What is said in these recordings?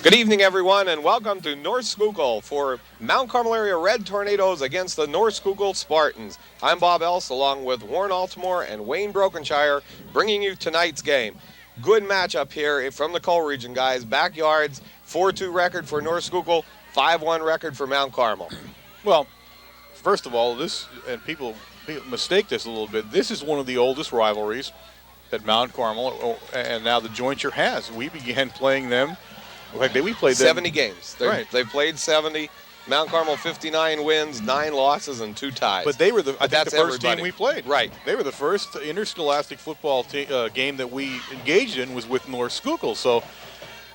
Good evening, everyone, and welcome to North Schuylkill for Mount Carmel area Red Tornadoes against the North Schuylkill Spartans. I'm Bob Else, along with Warren Altamore and Wayne Brokenshire, bringing you tonight's game. Good matchup here from the Coal region, guys. Backyards, 4-2 record for North Schuylkill, 5-1 record for Mount Carmel. Well, first of all, people mistake this a little bit. This is one of the oldest rivalries that Mount Carmel and now the Jointure has. We began playing them. In fact, we played them 70 games. Right. They've played 70. Mount Carmel 59 wins, 9 losses, and 2 ties. But they were the first team we played. Right. They were the first interscholastic football game that we engaged in was with North Schuylkill. So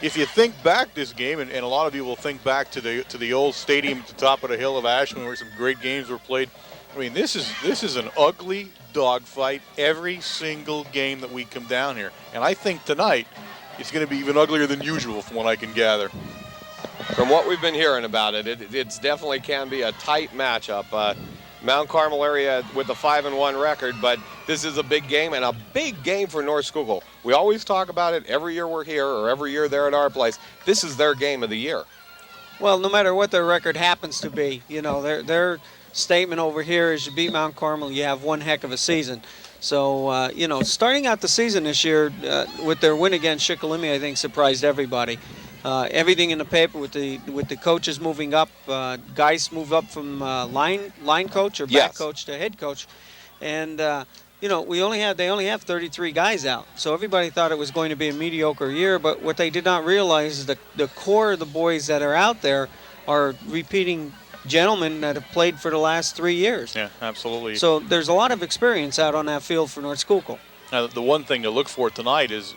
if you think back this game, and a lot of you will think back to the old stadium at the top of the hill of Ashland where some great games were played. I mean, this is an ugly dogfight every single game that we come down here. And I think tonight it's going to be even uglier than usual from what I can gather. From what we've been hearing about it, it's definitely can be a tight matchup. Mount Carmel area with a 5-1 record, but this is a big game and a big game for North Schuylkill. We always talk about it every year we're here or every year they're at our place. This is their game of the year. Well, no matter what their record happens to be, you know, their statement over here is you beat Mount Carmel, you have one heck of a season. So, you know, starting out the season this year with their win against Schuylkill, I think surprised everybody. Everything in the paper with the coaches moving up, guys move up from line coach or back coach to head coach, and you know they only have 33 guys out. So everybody thought it was going to be a mediocre year, but what they did not realize is the core of the boys that are out there are repeating gentlemen that have played for the last 3 years. Yeah, absolutely. So there's a lot of experience out on that field for North Schuylkill. Now, the one thing to look for tonight is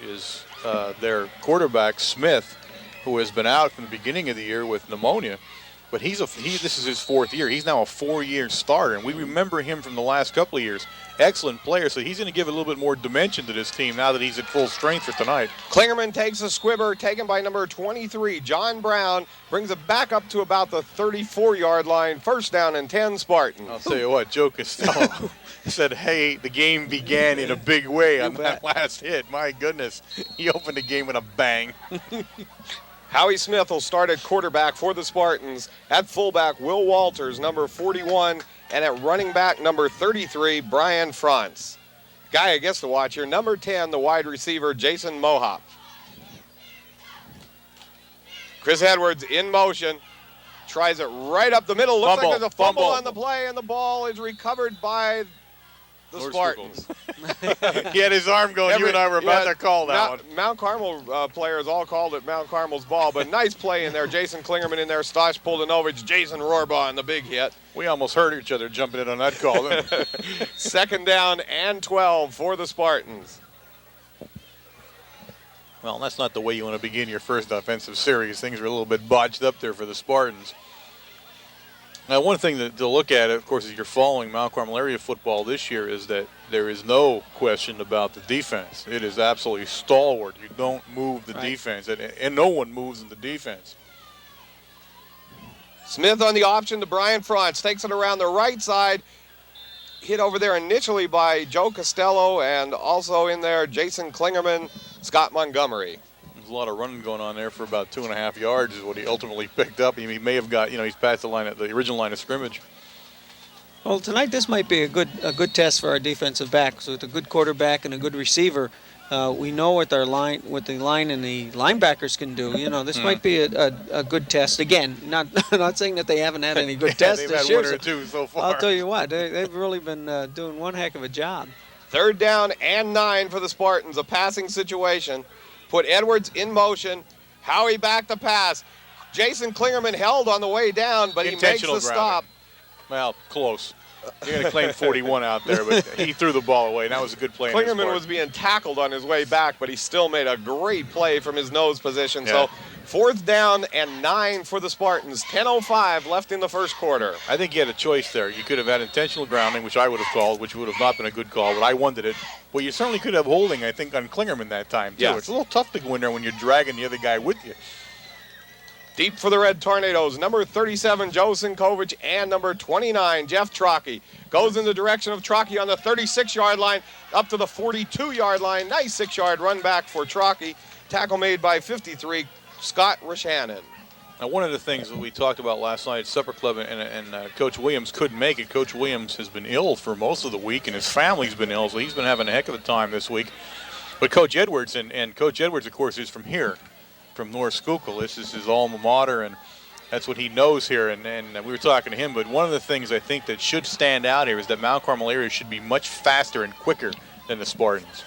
their quarterback Smith, who has been out from the beginning of the year with pneumonia, but this is his 4th year. He's now a 4-year starter, and we remember him from the last couple of years. Excellent player, so he's going to give a little bit more dimension to this team now that he's at full strength for tonight. Klingerman takes a squibber, taken by number 23, John Brown, brings it back up to about the 34-yard line. First down and 10 Spartans. I'll tell you what, Joe Costello said, hey, the game began in a big way on that last hit. My goodness, he opened the game with a bang. Howie Smith will start at quarterback for the Spartans. At fullback, Will Walters, number 41, and at running back, number 33, Brian Frantz. Guy I guess to watch here, number 10, the wide receiver, Jason Mohop. Chris Edwards in motion, tries it right up the middle. Looks like there's a fumble on the play, and the ball is recovered by the Spartans. He had his arm going. You and I were about to call that one. Mount Carmel players all called it Mount Carmel's ball, but nice play in there. Jason Klingerman in there. Stosh pulled an over. Jason Rohrbaugh on the big hit. We almost hurt each other jumping in on that call. Second down and 12 for the Spartans. Well, that's not the way you want to begin your first offensive series. Things are a little bit botched up there for the Spartans. Now, one thing to look at, of course, as you're following Mount Carmel area football this year is that there is no question about the defense. It is absolutely stalwart. You don't move the defense, and no one moves in the defense. Smith on the option to Brian Frantz. Takes it around the right side. Hit over there initially by Joe Costello, and also in there Jason Klingerman, Scott Montgomery. There's a lot of running going on there for about 2.5 yards is what he ultimately picked up. He may have got, he's past the original line of scrimmage. Well, tonight this might be a good test for our defensive backs with a good quarterback and a good receiver. We know what the line and the linebackers can do. You know, this might be a good test. Again, not saying that they haven't had any good tests this year. They've had 1 or 2 so far. I'll tell you what, they've really been doing one heck of a job. Third down and 9 for the Spartans. A passing situation. Put Edwards in motion. Howie back to pass. Jason Klingerman held on the way down, but he makes the stop. Well, close. You're going to claim 41 out there, but he threw the ball away, and that was a good play. Klingerman was being tackled on his way back, but he still made a great play from his nose position. Yeah. So fourth down and 9 for the Spartans. 10:05 left in the first quarter. I think you had a choice there. You could have had intentional grounding, which I would have called, which would have not been a good call, but I wanted it. Well, you certainly could have holding, I think, on Klingerman that time, too. Yes. It's a little tough to go in there when you're dragging the other guy with you. Deep for the Red Tornadoes, number 37, Joe Sinkovich, and number 29, Jeff Trockey. Goes in the direction of Trockey on the 36-yard line, up to the 42-yard line. Nice 6-yard run back for Trockey. Tackle made by 53, Scott Rishanen. Now, one of the things that we talked about last night at Supper Club, and Coach Williams couldn't make it. Coach Williams has been ill for most of the week, and his family's been ill, so he's been having a heck of a time this week. But Coach Edwards, and Coach Edwards, of course, is from here, from North Schuylkill. This is his alma mater, and that's what he knows here. And we were talking to him, but one of the things I think that should stand out here is that Mount Carmel area should be much faster and quicker than the Spartans.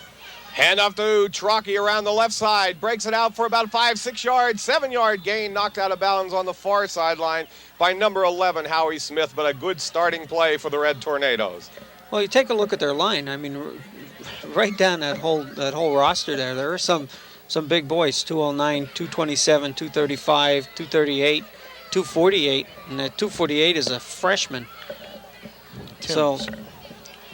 Hand off to Trocky around the left side. Breaks it out for about a 5-6 yard, 7-yard gain. Knocked out of bounds on the far sideline by number 11, Howie Smith. But a good starting play for the Red Tornadoes. Well, you take a look at their line. I mean, right down that whole roster there are some big boys, 209, 227, 235, 238, 248. And that 248 is a freshman. So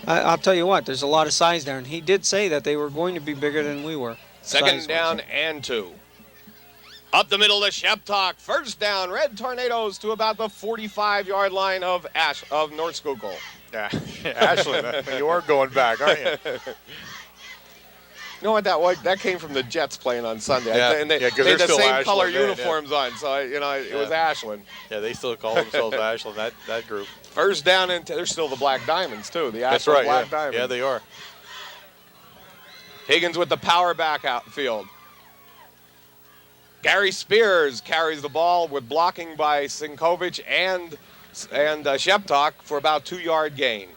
I'll tell you what, there's a lot of size there, and he did say that they were going to be bigger than we were. Second down and 2. Up the middle to Sheptock. First down, Red Tornadoes to about the 45-yard line of North Schuylkill. Yeah, Ashland, you are going back, aren't you? You know what that came from the Jets playing on Sunday. Yeah, And they yeah, 'cause had they're the still same color Ashland, uniforms on, so it was Ashland. Yeah, they still call themselves Ashland, that group. First down and they're still the Black Diamonds too. The That's actual right, Black yeah. Diamonds. Yeah, they are. Higgins with the power back outfield. Gary Spears carries the ball with blocking by Sinkovich and Sheptock for about 2-yard gain.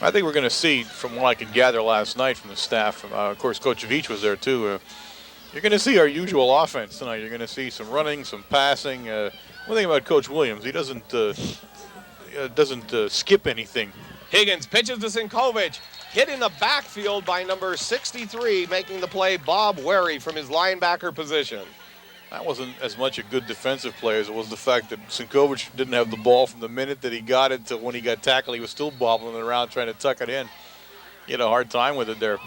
I think we're going to see, from what I could gather last night from the staff, of course, Coach Veach was there too. You're going to see our usual offense tonight. You're going to see some running, some passing. One thing about Coach Williams, he doesn't skip anything. Higgins pitches to Sinkovich. Hit in the backfield by number 63, making the play Bob Wary from his linebacker position. That wasn't as much a good defensive play as it was the fact that Sinkovich didn't have the ball from the minute that he got it till when he got tackled. He was still bobbling it around trying to tuck it in. He had a hard time with it there.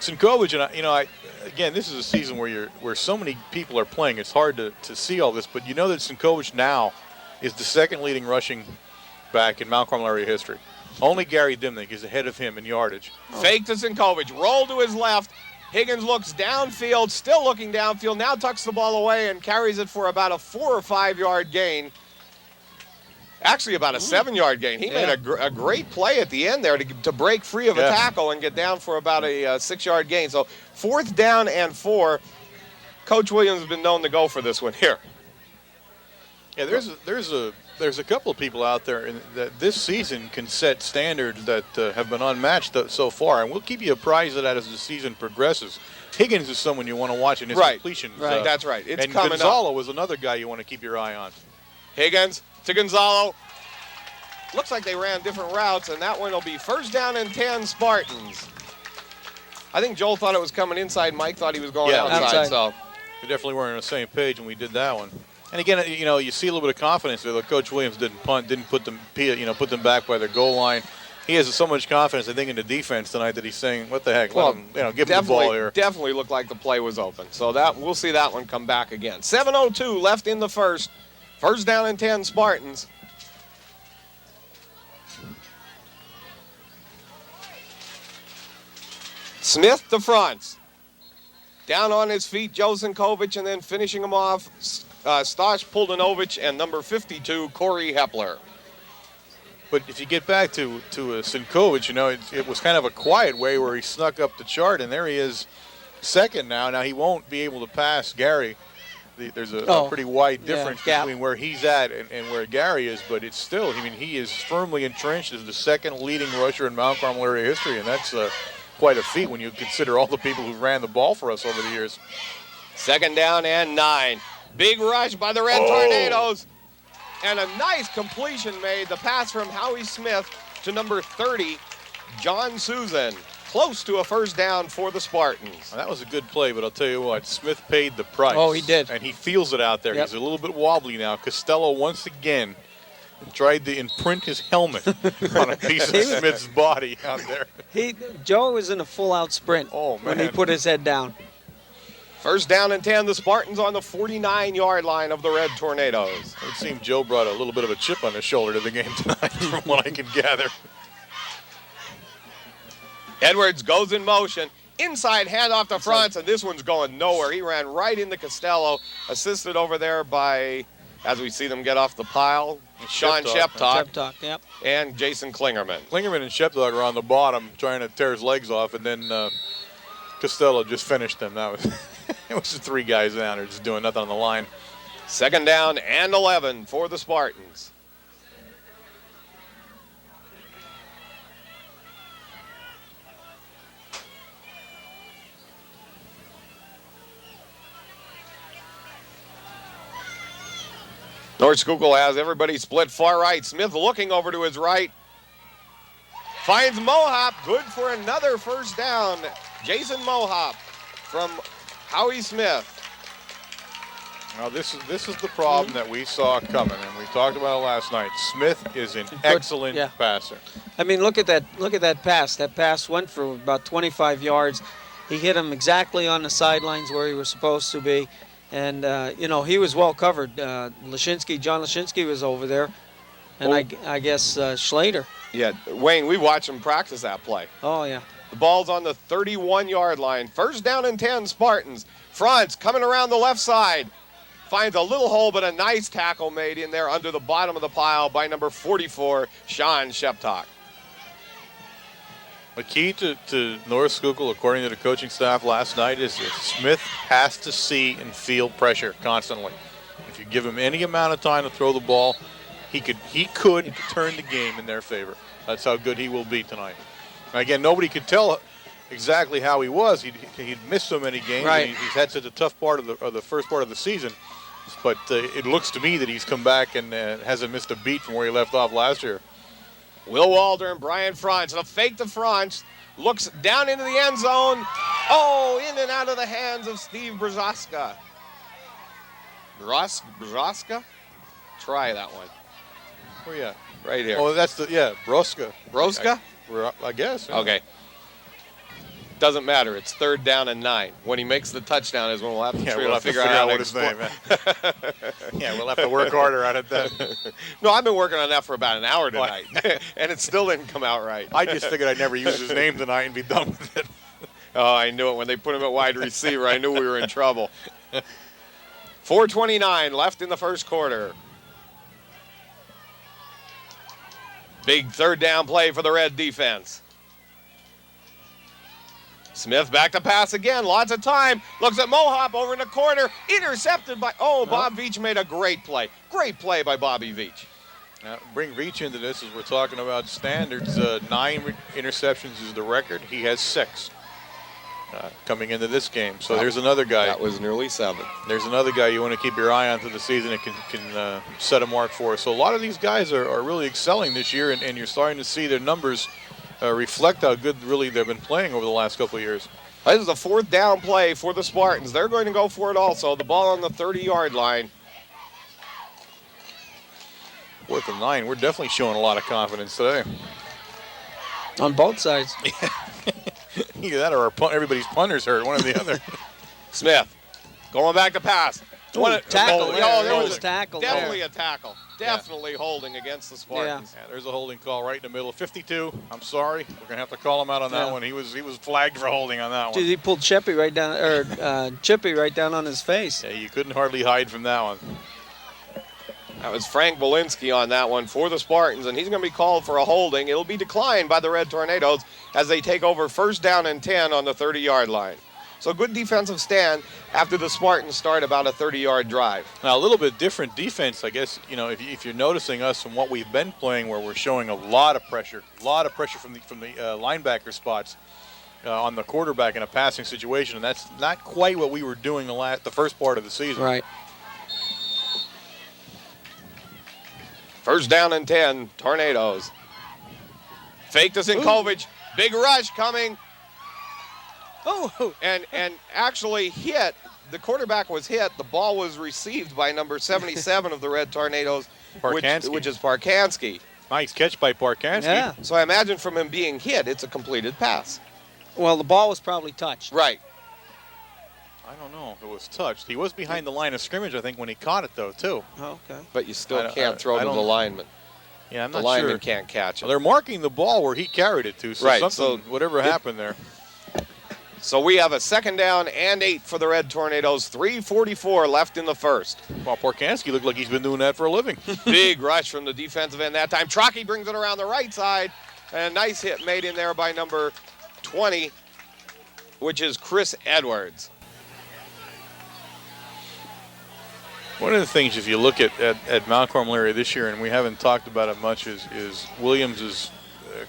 Sinkovich, and again, this is a season where so many people are playing. It's hard to see all this, but you know that Sinkovich now is the second leading rushing back in Mount Carmel area history. Only Gary Dimnick is ahead of him in yardage. Fake to Sinkovich, roll to his left. Higgins looks downfield, still looking downfield, now tucks the ball away and carries it for about a 4 or 5 yard gain. Actually, about a 7-yard gain. He made a great play at the end there to break free of a tackle and get down for about a 6-yard gain. So 4th down and 4. Coach Williams has been known to go for this one here. Yeah, there's a couple of people out there that this season can set standards that have been unmatched so far, and we'll keep you apprised of that as the season progresses. Higgins is someone you want to watch in his completions. Right, that's right. It's and coming Gonzalo up. was another guy you want to keep your eye on. Higgins to Gonzalo. Looks like they ran different routes, and that one will be first down and 10 Spartans. I think Joel thought it was coming inside. Mike thought he was going outside. So we definitely weren't on the same page when we did that one. And again, you see a little bit of confidence there. Coach Williams didn't punt, didn't put them back by their goal line. He has so much confidence, I think, in the defense tonight that he's saying, "What the heck? Let him, give him the ball here." Definitely looked like the play was open. So that we'll see that one come back again. 7:02 left in the first. First down and 10 Spartans. Smith to fronts. Down on his feet, Joe Sinkovich, and then finishing him off, Stosh Puldanovich and number 52, Corey Hepler. But if you get back to Sinkovich, it was kind of a quiet way where he snuck up the chart, and there he is second now. Now he won't be able to pass Gary. There's a pretty wide difference between where he's at and where Gary is, but it's still, he is firmly entrenched as the second leading rusher in Mount Carmel area history, and that's quite a feat when you consider all the people who ran the ball for us over the years. Second down and 9. Big rush by the Red Tornadoes. And a nice completion made. The pass from Howie Smith to number 30, John Susan. Close to a first down for the Spartans. Well, that was a good play, but I'll tell you what, Smith paid the price. Oh, he did. And he feels it out there. Yep. He's a little bit wobbly now. Costello once again tried to imprint his helmet on a piece of Smith's body out there. Joe was in a full-out sprint when he put his head down. First down and 10, the Spartans on the 49-yard line of the Red Tornadoes. It seemed Joe brought a little bit of a chip on his shoulder to the game tonight, from what I can gather. Edwards goes in motion. Inside handoff to Franz, and this one's going nowhere. He ran right into Costello, assisted over there by, as we see them get off the pile, Sean Sheptock Yep. and Jason Klingerman. Klingerman and Sheptock are on the bottom trying to tear his legs off, and then Costello just finished them. That was it was the 3 guys down. They're just doing nothing on the line. 2nd down and 11 for the Spartans. North Schuylkill has everybody split far right. Smith looking over to his right. Finds Mohop, good for another first down. Jason Mohop from Howie Smith. Now this is the problem that we saw coming, and we talked about it last night. Smith is an excellent passer. I mean, look at that pass. That pass went for about 25 yards. He hit him exactly on the sidelines where he was supposed to be. And, he was well covered. John Lashinsky was over there. And I guess Schlater. Yeah, Wayne, we watched him practice that play. Oh, yeah. The ball's on the 31-yard line. 1st down and 10, Spartans. Franz coming around the left side. Finds a little hole, but a nice tackle made in there under the bottom of the pile by number 44, Sean Sheptock. The key to North Schuylkill, according to the coaching staff last night, is that Smith has to see and feel pressure constantly. If you give him any amount of time to throw the ball, he could turn the game in their favor. That's how good he will be tonight. Now, again, nobody could tell exactly how he was. He'd missed so many games. Right. And he's had such a tough part of the first part of the season. But it looks to me that he's come back and hasn't missed a beat from where he left off last year. Will Walter and Brian Franz. The fake to Franz. Looks down into the end zone. Oh, in and out of the hands of Steve Brzoska. Brzoska? Try that one. Where you at? Right here. Oh, that's Broska. Broska? I guess. Yeah. Okay. Doesn't matter. It's 3rd down and 9. When he makes the touchdown is when we'll have to figure out what his name is. Yeah, we'll have to work harder on it then. No, I've been working on that for about an hour tonight, and it still didn't come out right. I just figured I'd never use his name tonight and be done with it. Oh, I knew it. When they put him at wide receiver, I knew we were in trouble. 4:29 left in the first quarter. Big 3rd down play for the Red defense. Smith back to pass again. Lots of time. Looks at Mohop over in the corner. Intercepted by, Bob Veach made a great play. Great play by Bobby Veach. Now, bring Veach into this as we're talking about standards. 9 interceptions is the record. He has 6 coming into this game. So there's another guy. That was nearly 7. There's another guy you want to keep your eye on through the season and can set a mark for us. So a lot of these guys are really excelling this year, and you're starting to see their numbers reflect how good really they've been playing over the last couple of years. This is a 4th down play for the Spartans. They're going to go for it also. The ball on the 30-yard line. 4th and 9. We're definitely showing a lot of confidence today. On both sides. Either that or everybody's punter's hurt, one or the other. Smith going back to pass. Tackle. There was a tackle. Definitely a tackle. Definitely holding against the Spartans. Yeah, there's a holding call right in the middle. 52. I'm sorry. We're going to have to call him out on that one. He was flagged for holding on that one. Dude, he pulled Chippy right down on his face. Yeah, you couldn't hardly hide from that one. That was Frank Belinsky on that one for the Spartans, and he's going to be called for a holding. It'll be declined by the Red Tornadoes as they take over 1st down and 10 on the 30-yard line. So good defensive stand after the Spartans start about a 30-yard drive. Now, a little bit different defense, I guess, if you're noticing us from what we've been playing, where we're showing a lot of pressure from the linebacker spots on the quarterback in a passing situation, and that's not quite what we were doing the first part of the season. Right. 1st down and 10, Tornadoes. Fake to Sinkovic. Big rush coming. Oh. And actually hit. The quarterback was hit. The ball was received by number 77 of the Red Tornadoes, which is Parkansky. Nice catch by Parkansky. Yeah. So I imagine from him being hit, it's a completed pass. Well, the ball was probably touched. Right. I don't know if it was touched. He was behind the line of scrimmage, I think, when he caught it, though, too. Oh, okay. But you still can't throw to the lineman. Yeah, I'm the not lineman sure. can't catch it. Well, they're marking the ball where he carried it to, so Right, something, so whatever happened there. So we have a 2nd down and 8 for the Red Tornadoes. 3:44 left in the first. Well, Porkansky looked like he's been doing that for a living. Big rush from the defensive end that time. Trockey brings it around the right side. And a nice hit made in there by number 20, which is Chris Edwards. One of the things, if you look at Mount Carmel area this year, and we haven't talked about it much, is Williams's,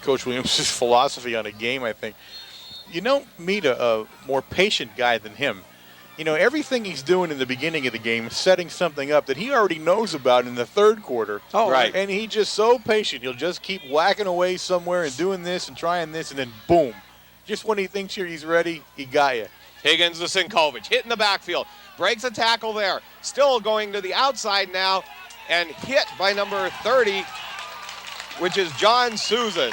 Coach Williams' philosophy on a game, I think. You don't meet a more patient guy than him. You know, everything he's doing in the beginning of the game is setting something up that he already knows about in the third quarter. Oh, right. And he's just so patient. He'll just keep whacking away somewhere and doing this and trying this, and then boom. Just when he thinks he's ready, he got you. Higgins to Sinkovich, hit in the backfield. Breaks a tackle there. Still going to the outside now and hit by number 30, which is John Susan.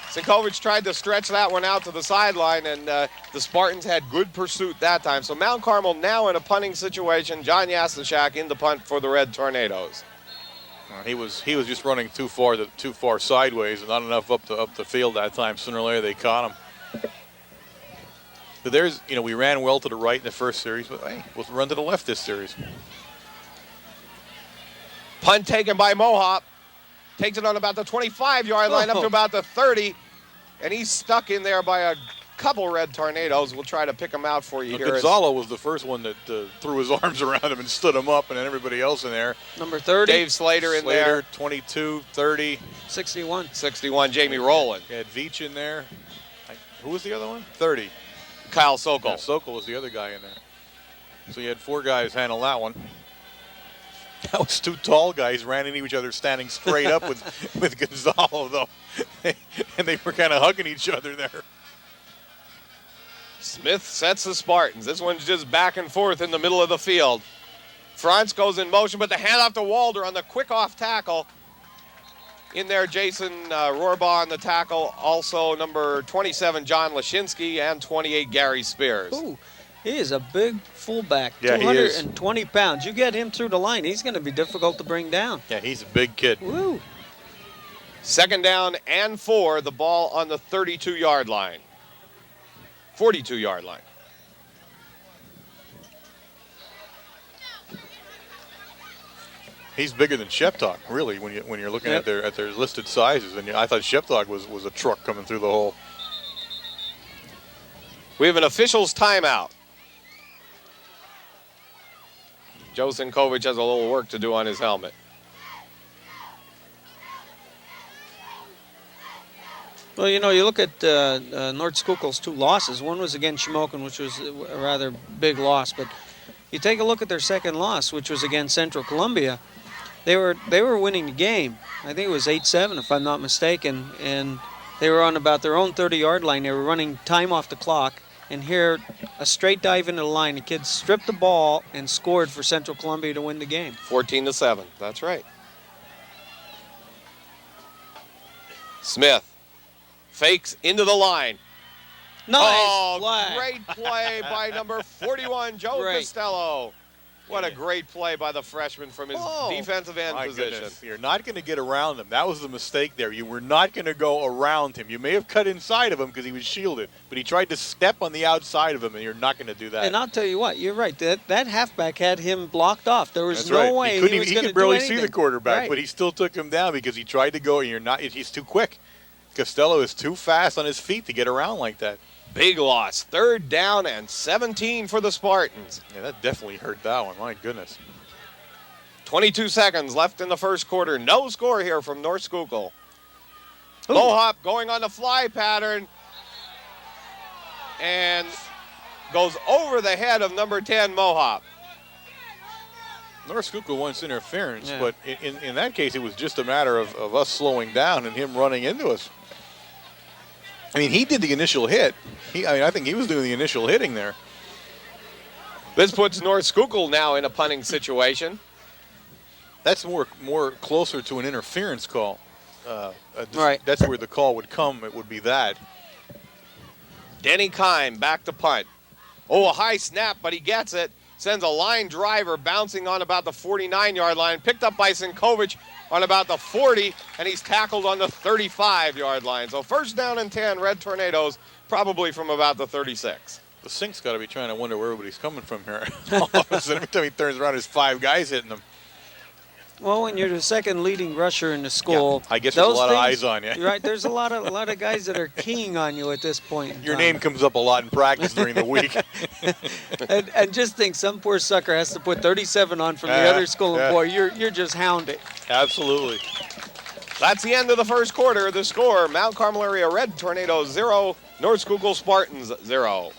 Sinkovich tried to stretch that one out to the sideline, and the Spartans had good pursuit that time. So Mount Carmel now in a punting situation. John Yastashak in the punt for the Red Tornadoes. He was just running too far sideways and not enough up the field that time. Sooner or later they caught him. But there's, we ran well to the right in the first series, but hey, we'll run to the left this series. Punt taken by Mohop. Takes it on about the 25-yard line up to about the 30. And he's stuck in there by a couple Red Tornadoes. We'll try to pick him out for you here. Gonzalo was the first one that threw his arms around him and stood him up, and then everybody else in there. Number 30. Dave Slater in there. 22, 30. 61. 61, Jamie Rowland. You had Veach in there. Who was the other one? 30. Kyle Sokol. Yeah, Sokol was the other guy in there. So you had 4 guys handle that one. That was 2 tall guys ran into each other standing straight up with Gonzalo, though. And they were kind of hugging each other there. Smith sets the Spartans. This one's just back and forth in the middle of the field. Franz goes in motion, but the handoff to Walder on the quick off tackle. In there, Jason Rohrbaugh on the tackle. Also, number 27, John Lashinsky, and 28, Gary Spears. Ooh, he is a big fullback, yeah, 220 pounds. You get him through the line, he's going to be difficult to bring down. Yeah, he's a big kid. Woo. 2nd down and 4, the ball on the 32-yard line. 42-yard line. He's bigger than Sheptok, really, when you're looking at their listed sizes. And I thought Sheptok was a truck coming through the hole. We have an official's timeout. Joe Sinkovich has a little work to do on his helmet. Well, you look at North Schuylkill's 2 losses. One was against Shamokin, which was a rather big loss. But you take a look at their second loss, which was against Central Columbia. They were winning the game. I think it was 8-7, if I'm not mistaken. And they were on about their own 30-yard line. They were running time off the clock. And here, a straight dive into the line. The kids stripped the ball and scored for Central Columbia to win the game. 14-7. That's right. Smith fakes into the line. Nice play. Great play by number 41, Joe Costello. What a great play by the freshman from his defensive end position. Goodness. You're not going to get around him. That was the mistake there. You were not going to go around him. You may have cut inside of him because he was shielded, but he tried to step on the outside of him, and you're not going to do that. And I'll tell you what, you're right. That halfback had him blocked off. There was That's no right. way he was going to could barely do anything. see the quarterback, Right. but he still took him down because he tried to go, and he's too quick. Costello is too fast on his feet to get around like that. Big loss. 3rd down and 17 for the Spartans. Yeah, that definitely hurt that one. My goodness. 22 seconds left in the first quarter. No score here from North Schuylkill. Mohop going on the fly pattern and goes over the head of number 10, Mohop. North Schuylkill wants interference, but in that case, it was just a matter of us slowing down and him running into us. I mean, he did the initial hit. I think he was doing the initial hitting there. This puts North Schuylkill now in a punting situation. That's more closer to an interference call. Right. That's where the call would come. It would be that. Denny Kime back to punt. Oh, a high snap, but he gets it. sends a line driver bouncing on about the 49-yard line, picked up by Sinkovic on about the 40, and he's tackled on the 35-yard line. So first down and 10, Red Tornadoes, probably from about the 36. The Sink's got to be trying to wonder where everybody's coming from here. All of a sudden, every time he turns around, there's 5 guys hitting him. Well, when you're the second leading rusher in the school, I guess there's a lot of eyes on you. Right, there's a lot of guys that are keying on you at this point. Your name comes up a lot in practice during the week. and just think, some poor sucker has to put 37 on from the other school, and boy, you're just hounded. Absolutely. That's the end of the first quarter. The score: Mount Carmel area Red Tornadoes 0, North Schuylkill Spartans 0.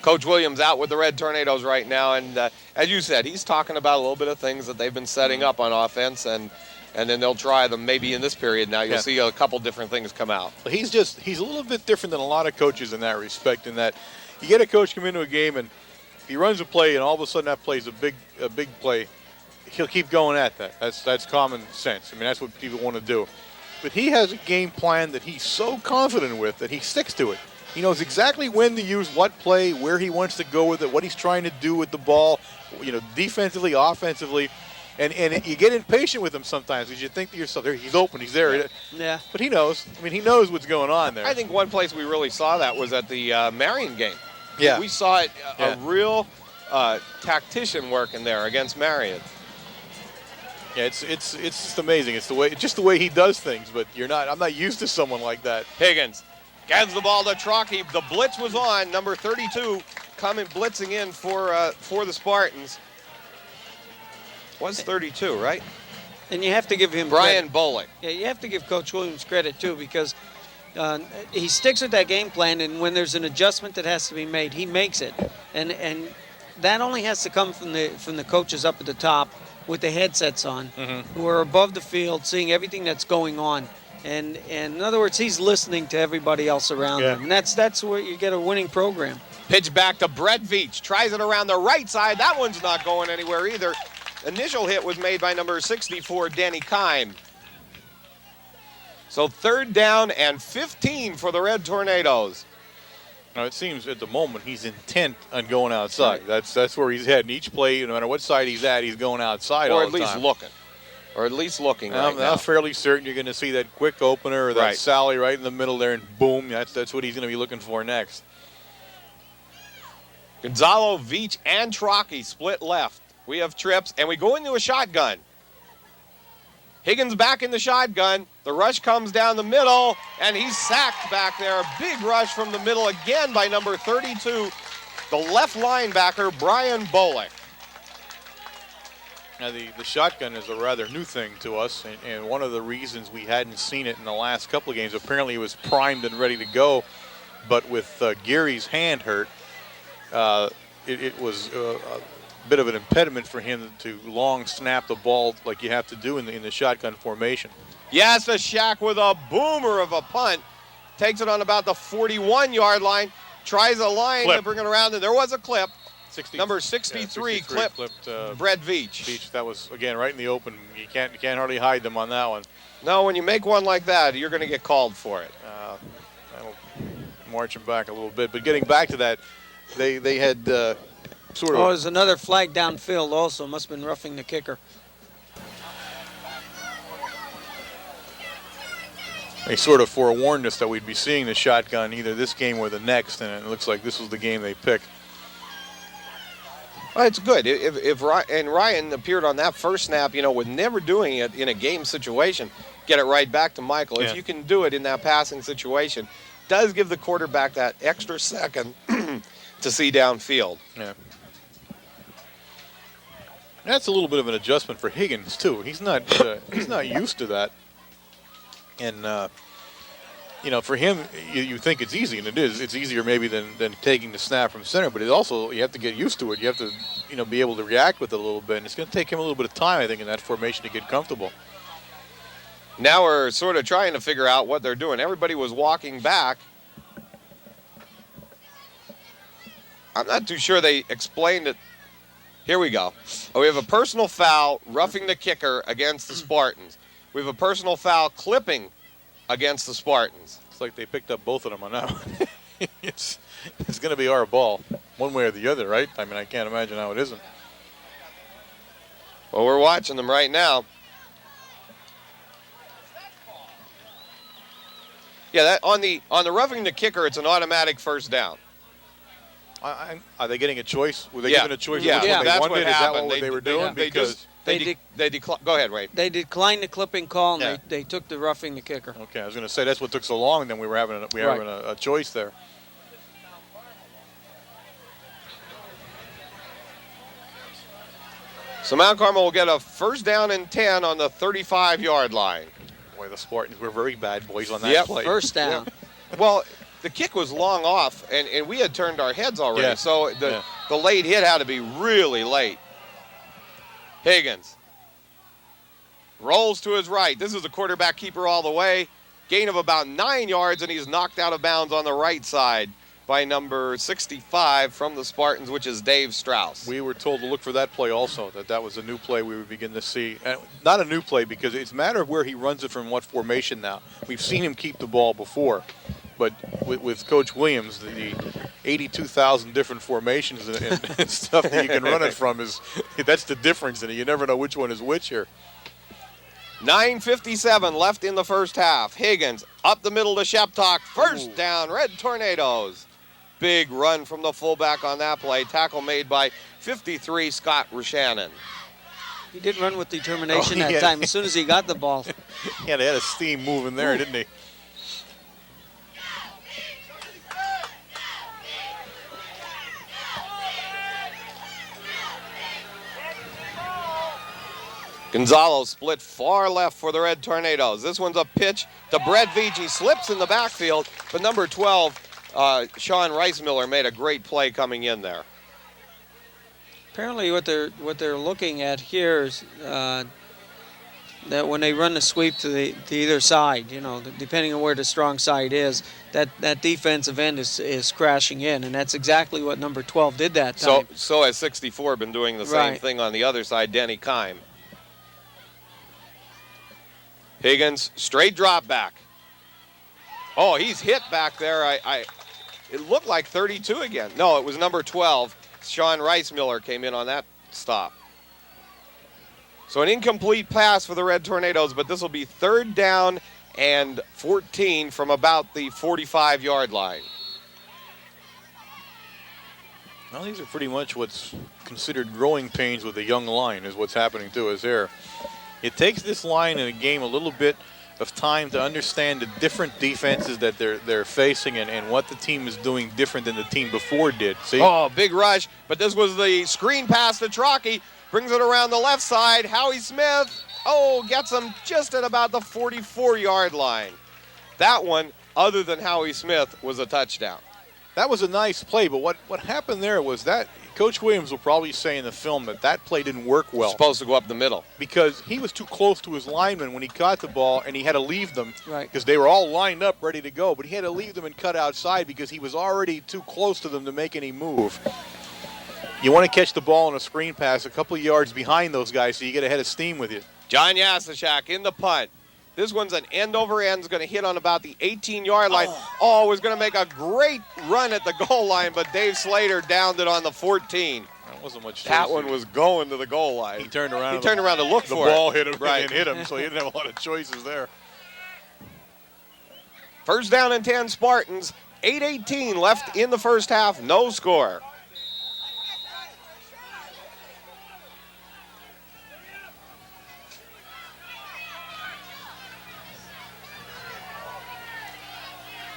Coach Williams out with the Red Tornadoes right now, and as you said, he's talking about a little bit of things that they've been setting up on offense, and then they'll try them maybe in this period. Now you'll see a couple different things come out. He's a little bit different than a lot of coaches in that respect, in that you get a coach come into a game and he runs a play, and all of a sudden that play's a big play. He'll keep going at that. That's common sense. I mean, that's what people want to do. But he has a game plan that he's so confident with that he sticks to it. He knows exactly when to use what play, where he wants to go with it, what he's trying to do with the ball, defensively, offensively. And you get impatient with him sometimes because you think to yourself, he's open, he's there. Yeah. But he knows. I mean, he knows what's going on there. I think one place we really saw that was at the Marion game. Yeah. We saw it, a real tactician working there against Marion. Yeah, it's just amazing. It's just the way he does things. But I'm not used to someone like that. Higgins gives the ball to Trocky. The blitz was on. Number 32 coming blitzing in for the Spartans. Was 32, right? And you have to give him Brian credit. Bolick. Yeah, you have to give Coach Williams credit too, because he sticks with that game plan, and when there's an adjustment that has to be made, he makes it. And that only has to come from the coaches up at the top with the headsets on, who are above the field, seeing everything that's going on. And in other words, he's listening to everybody else around him. And that's where you get a winning program. Pitch back to Brett Veach. Tries it around the right side. That one's not going anywhere either. Initial hit was made by number 64, Danny Kime. So third down and 15 for the Red Tornadoes. Now it seems at the moment he's intent on going outside. Right. That's where he's heading. Each play, no matter what side he's at, he's going outside all the time. Or at least looking. Or at least looking right now. I'm fairly certain you're going to see that quick opener or that Sally right in the middle there, and boom, that's what he's going to be looking for next. Gonzalo, Veach, and Trocky split left. We have trips, and we go into a shotgun. Higgins back in the shotgun. The rush comes down the middle, and he's sacked back there. A big rush from the middle again by number 32, the left linebacker, Brian Bolick. Now, the shotgun is a rather new thing to us, and one of the reasons we hadn't seen it in the last couple of games, apparently it was primed and ready to go, but with Gary's hand hurt, it was a bit of an impediment for him to long snap the ball like you have to do in the shotgun formation. Yes, a Shack with a boomer of a punt. Takes it on about the 41-yard line. Tries a line to bring it around, and there was a clip. Number 63 clipped Brett Veach. That was, again, right in the open. You can't hardly hide them on that one. No, when you make one like that, you're going to get called for it. That'll march him back a little bit. But getting back to that, they had sort of... Oh, there's another flag downfield also. Must have been roughing the kicker. They sort of forewarned us that we'd be seeing the shotgun either this game or the next, and it looks like this was the game they picked. Well, it's good. If Ryan appeared on that first snap, with never doing it in a game situation, get it right back to Michael. Yeah. If you can do it in that passing situation, does give the quarterback that extra second to see downfield. Yeah. That's a little bit of an adjustment for Higgins too. He's not used to that, and for him, you think it's easy, and it is. It's easier maybe than taking the snap from center, but it also, you have to get used to it. You have to, be able to react with it a little bit, and it's going to take him a little bit of time, I think, in that formation to get comfortable. Now we're sort of trying to figure out what they're doing. Everybody was walking back. I'm not too sure they explained it. Here we go. We have a personal foul roughing the kicker against the Spartans. We have a personal foul clipping against the Spartans. It's like they picked up both of them on that one. it's going to be our ball, one way or the other, right? I mean, I can't imagine how it isn't. Well, we're watching them right now. Yeah, that on the roughing the kicker, it's an automatic first down. Are they getting a choice? Were they Yeah. given a choice? Yeah, Of which one that's they what wanted? Is that happened. what they were doing? Go ahead, Wade. They declined the clipping call, and Yeah. they took the roughing the kicker. Okay, I was going to say that's what took so long. Then we were having a choice there. So Mount Carmel will get a first down and 10 on the 35-yard line. Boy, the Spartans were very bad boys on that play. First down. Well, the kick was long off, and we had turned our heads already. Yeah. So the late hit had to be really late. Higgins rolls to his right. This is a quarterback keeper all the way. Gain of about 9 yards, and he's knocked out of bounds on the right side by number 65 from the Spartans, which is Dave Strauss. We were told to look for that play also, that was a new play we would begin to see. And not a new play because it's a matter of where he runs it from what formation now. We've seen him keep the ball before. But with Coach Williams, the 82,000 different formations and stuff that you can run it from, that's the difference in it. You never know which one is which here. 9:57 left in the first half. Higgins up the middle to Sheptock. First down, Red Tornadoes. Big run from the fullback on that play. Tackle made by 53, Scott Rishannon. He did run with determination that time as soon as he got the ball. Yeah, they had a steam moving there, didn't he? Gonzalo split far left for the Red Tornadoes. This one's a pitch to Brett Veach. He slips in the backfield, but number 12, Sean Reismiller, made a great play coming in there. Apparently what they're looking at here is that when they run the sweep to either side, depending on where the strong side is, that defensive end is crashing in, and that's exactly what number 12 did that time. So has 64 been doing the same thing on the other side, Denny Kime. Higgins, straight drop back. Oh, he's hit back there. It looked like 32 again. No, it was number 12. Sean Reismiller came in on that stop. So an incomplete pass for the Red Tornadoes, but this will be third down and 14 from about the 45-yard line. Well, these are pretty much what's considered growing pains with a young line is what's happening to us here. It takes this line in a game a little bit of time to understand the different defenses that they're facing and what the team is doing different than the team before did. See? Oh, big rush, but this was the screen pass to Trockey. Brings it around the left side. Howie Smith, gets him just at about the 44-yard line. That one, other than Howie Smith, was a touchdown. That was a nice play, but what happened there was that Coach Williams will probably say in the film that play didn't work well. Supposed to go up the middle. Because he was too close to his linemen when he caught the ball, and he had to leave them because Right. they were all lined up ready to go, but he had to leave them and cut outside because he was already too close to them to make any move. You want to catch the ball on a screen pass a couple of yards behind those guys so you get a head of steam with you. John Yasishak in the punt. This one's an end over end. It's going to hit on about the 18-yard line. Was going to make a great run at the goal line, but Dave Slater downed it on the 14. That wasn't much. That one was going to the goal line. He turned around. He turned around to look the for it. The ball hit him right. and hit him, so he didn't have a lot of choices there. First down and 10 Spartans. 8:18 left in the first half. No score.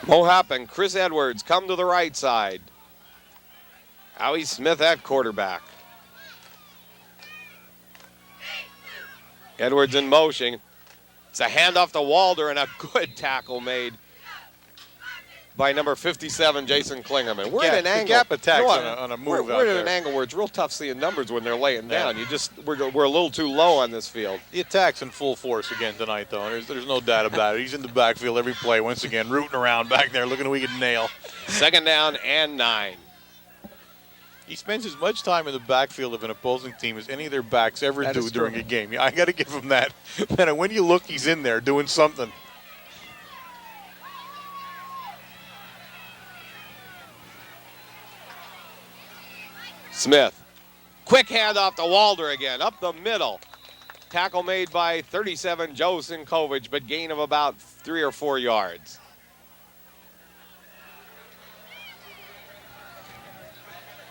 Mohap and Chris Edwards come to the right side. Howie Smith at quarterback. Edwards in motion. It's a handoff to Walder and a good tackle made by number 57, Jason Klingerman. We're at an angle. Gap attacks on a move We're out at there. an angle where it's real tough seeing numbers when they're laying down. We're a little too low on this field. The attack's in full force again tonight, though. There's no doubt about it. He's in the backfield every play, once again, rooting around back there, looking who he can nail. Second down and 9. He spends as much time in the backfield of an opposing team as any of their backs ever That do is during true. a game. I got to give him that. And when you look, he's in there doing something. Smith. Quick handoff to Walder again, up the middle. Tackle made by 37, Joe Sinkovich, but gain of about 3 or 4 yards.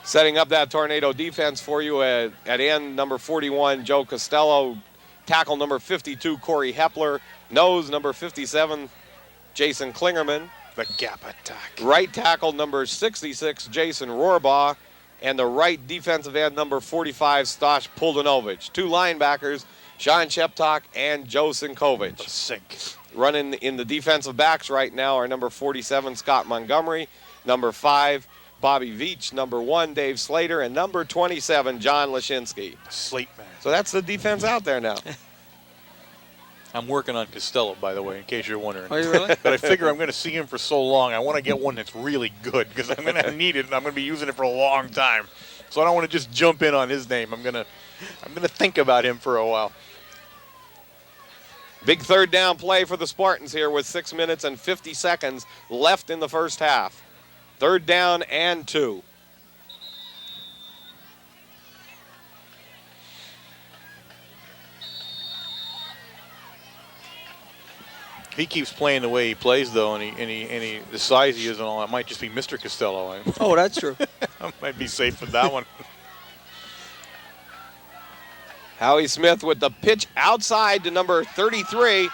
Setting up that Tornado defense for you at end, number 41, Joe Costello. Tackle number 52, Corey Hepler. Nose number 57, Jason Klingerman. The gap attack. Right tackle number 66, Jason Rohrbaugh. And the right defensive end number 45, Stosh Puldanovich. 2 linebackers, Sean Sheptock and Joe Sinkovich. The sink. Running in the defensive backs right now are number 47, Scott Montgomery, number 5, Bobby Veach, number 1, Dave Slater, and number 27, John Lashinsky. Slate man. So that's the defense out there now. I'm working on Costello, by the way, in case you're wondering. Are you really? But I figure I'm going to see him for so long. I want to get one that's really good because I'm going to need it and I'm going to be using it for a long time. So I don't want to just jump in on his name. I'm going to think about him for a while. Big third down play for the Spartans here with 6 minutes and 50 seconds left in the first half. 3rd down and 2. He keeps playing the way he plays, though, and he the size he is and all that might just be Mr. Costello. Oh, that's true. I might be safe with that one. Howie Smith with the pitch outside to number 33,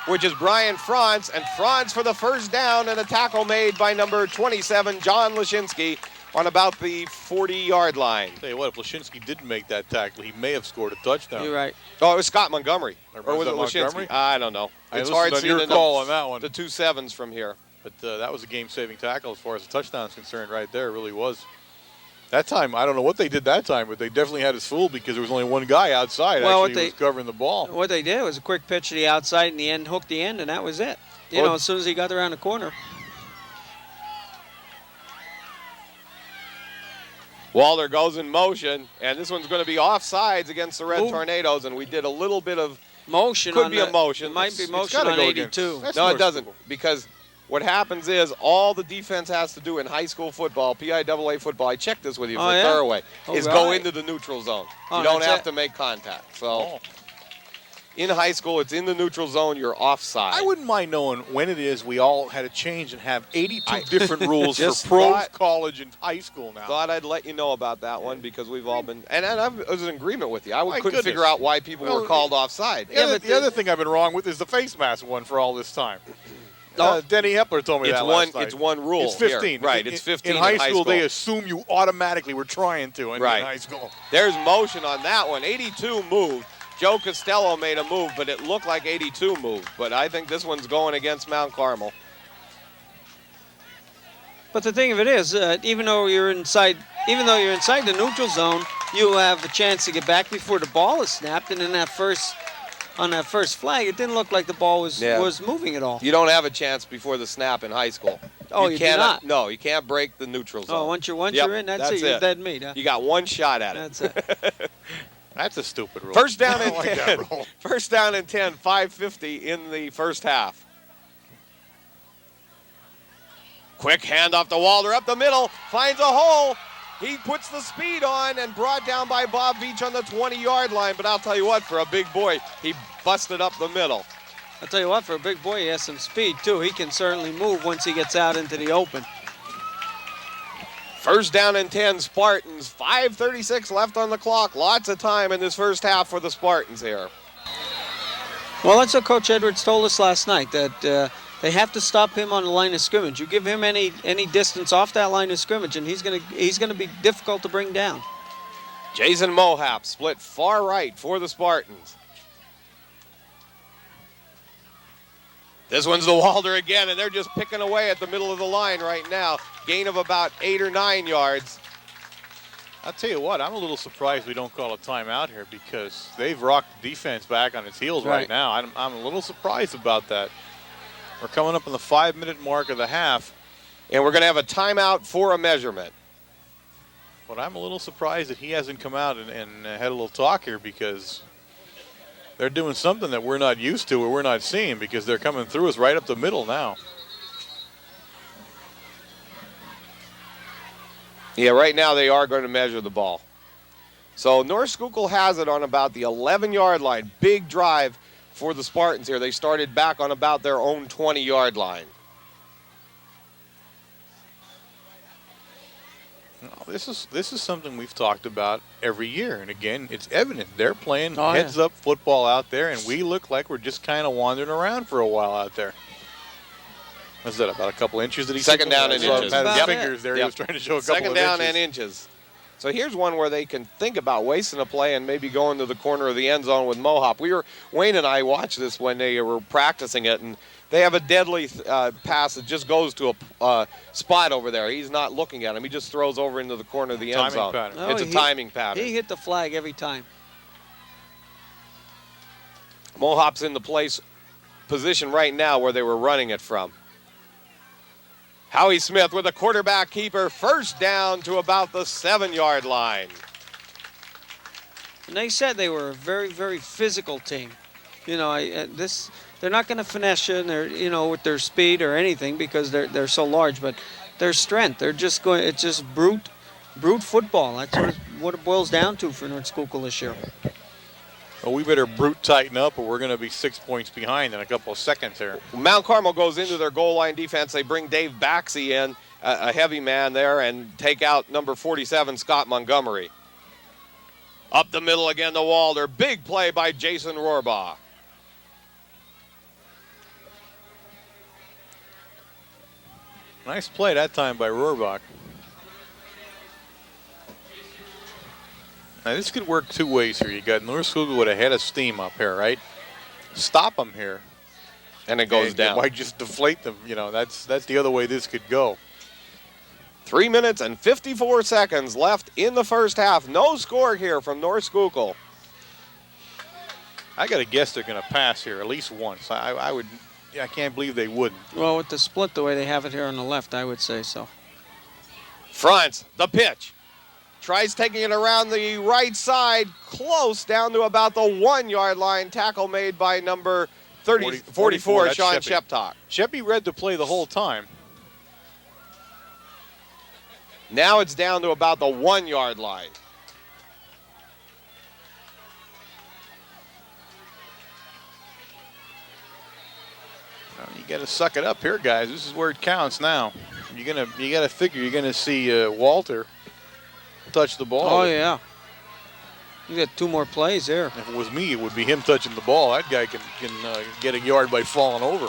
which is Brian Franz. And Franz for the first down and a tackle made by number 27, John Lashinsky, on about the 40-yard line. Tell you what, if Lashinsky didn't make that tackle, he may have scored a touchdown. You're right. Oh, it was Scott Montgomery. Or was it Montgomery? Lashinsky? I don't know. I It's listened hard on seeing your call on that one. the 2 sevens from here. But that was a game-saving tackle as far as the touchdown is concerned right there. It really was. That time, I don't know what they did that time, but they definitely had us fooled because there was only one guy outside who was covering the ball. What they did was a quick pitch to the outside and the end hooked the end, and that was it. You know, as soon as he got around the corner. Walder goes in motion, and this one's going to be offsides against the Red Tornadoes, and we did a little bit of motion. Could be a motion. It might be It's motion gotta on go 82. No, it doesn't, because what happens is all the defense has to do in high school football, PIAA football, I checked this with you for Fairway, is go into the neutral zone. You don't have to make contact. So in high school, it's in the neutral zone, you're offside. I wouldn't mind knowing when it is we all had a change and have 82 different rules for pros, college, and high school now. Thought I'd let you know about that one because we've all been, and I was in agreement with you. I couldn't figure out why people were called offside. The other thing I've been wrong with is the face mask one for all this time. Denny Hepler told me that last night. It's one rule. It's 15. Here. Right, it's 15 in high school. They assume you automatically were trying to in high school. There's motion on that one. 82 moved. Joe Costello made a move, but it looked like 82 moved. But I think this one's going against Mount Carmel. But the thing of it is, even though you're inside the neutral zone, you have a chance to get back before the ball is snapped. And in on that first flag, it didn't look like the ball was moving at all. You don't have a chance before the snap in high school. Oh, you cannot. No, you can't break the neutral zone. Oh, once you're in, that's it. You're dead meat. Huh? You got one shot at it. That's it. That's a stupid rule. First down and 10. First down and 10, 5:50 in the first half. Quick handoff to Walder up the middle, finds a hole. He puts the speed on and brought down by Bob Veach on the 20-yard line. But I'll tell you what, for a big boy, he busted up the middle. I'll tell you what, for a big boy, he has some speed, too. He can certainly move once he gets out into the open. First down and 10, Spartans. 5:36 left on the clock. Lots of time in this first half for the Spartans here. Well, that's what Coach Edwards told us last night, that they have to stop him on the line of scrimmage. You give him any distance off that line of scrimmage, and he's gonna be difficult to bring down. Jason Mohap split far right for the Spartans. This one's to Walder again, and they're just picking away at the middle of the line right now. Gain of about 8 or 9 yards. I'll tell you what, I'm a little surprised we don't call a timeout here because they've rocked the defense back on its heels right now. I'm a little surprised about that. We're coming up on the 5-minute mark of the half. And we're going to have a timeout for a measurement. But I'm a little surprised that he hasn't come out and had a little talk here because they're doing something that we're not used to or we're not seeing because they're coming through us right up the middle now. Yeah, right now they are going to measure the ball. So North Schuylkill has it on about the 11-yard line. Big drive for the Spartans here. They started back on about their own 20-yard line. This is something we've talked about every year, and again, it's evident they're playing heads-up football out there, and we look like we're just kind of wandering around for a while out there. What's that, about a couple inches that he Second down and inches. Had his Yep. fingers there. Yep. He was trying to show a couple Second of down inches. and inches. So here's one where they can think about wasting a play and maybe going to the corner of the end zone with Mohop. Wayne and I watched this when they were practicing it, and they have a deadly pass that just goes to a spot over there. He's not looking at him. He just throws over into the corner of the end zone. Pattern. No, It's a timing pattern. He hit the flag every time. Mohop's in the position right now where they were running it from. Howie Smith with a quarterback keeper, first down to about the 7-yard line. And they said they were a very, very physical team. You know, they're not going to finesse you, with their speed or anything because they're so large. But their strength, it's just brute football. That's what it boils down to for North Schuylkill this year. Well, we better brute tighten up, or we're going to be 6 points behind in a couple of seconds here. Mount Carmel goes into their goal line defense. They bring Dave Baxey in, a heavy man there, and take out number 47, Scott Montgomery. Up the middle again to Walder. Big play by Jason Rohrbaugh. Nice play that time by Rohrbach. Now this could work two ways here. You got North Schuylkill with a head of steam up here, right? Stop them here, And it goes down. It might just deflate them. That's the other way this could go. 3 minutes and 54 seconds left in the first half. No score here from North Schuylkill. I got to guess they're going to pass here at least once. I can't believe they wouldn't. Well, with the split the way they have it here on the left, I would say so. Front, the pitch. Tries taking it around the right side, close down to about the 1-yard line. Tackle made by number 44, Sean Sheptock. Sheppy read the play the whole time. Now it's down to about the 1-yard line. You got to suck it up here, guys. This is where it counts now. You got to figure you're going to see Walter touch the ball. Oh, yeah. You got 2 more plays there. If it was me, it would be him touching the ball. That guy can get a yard by falling over.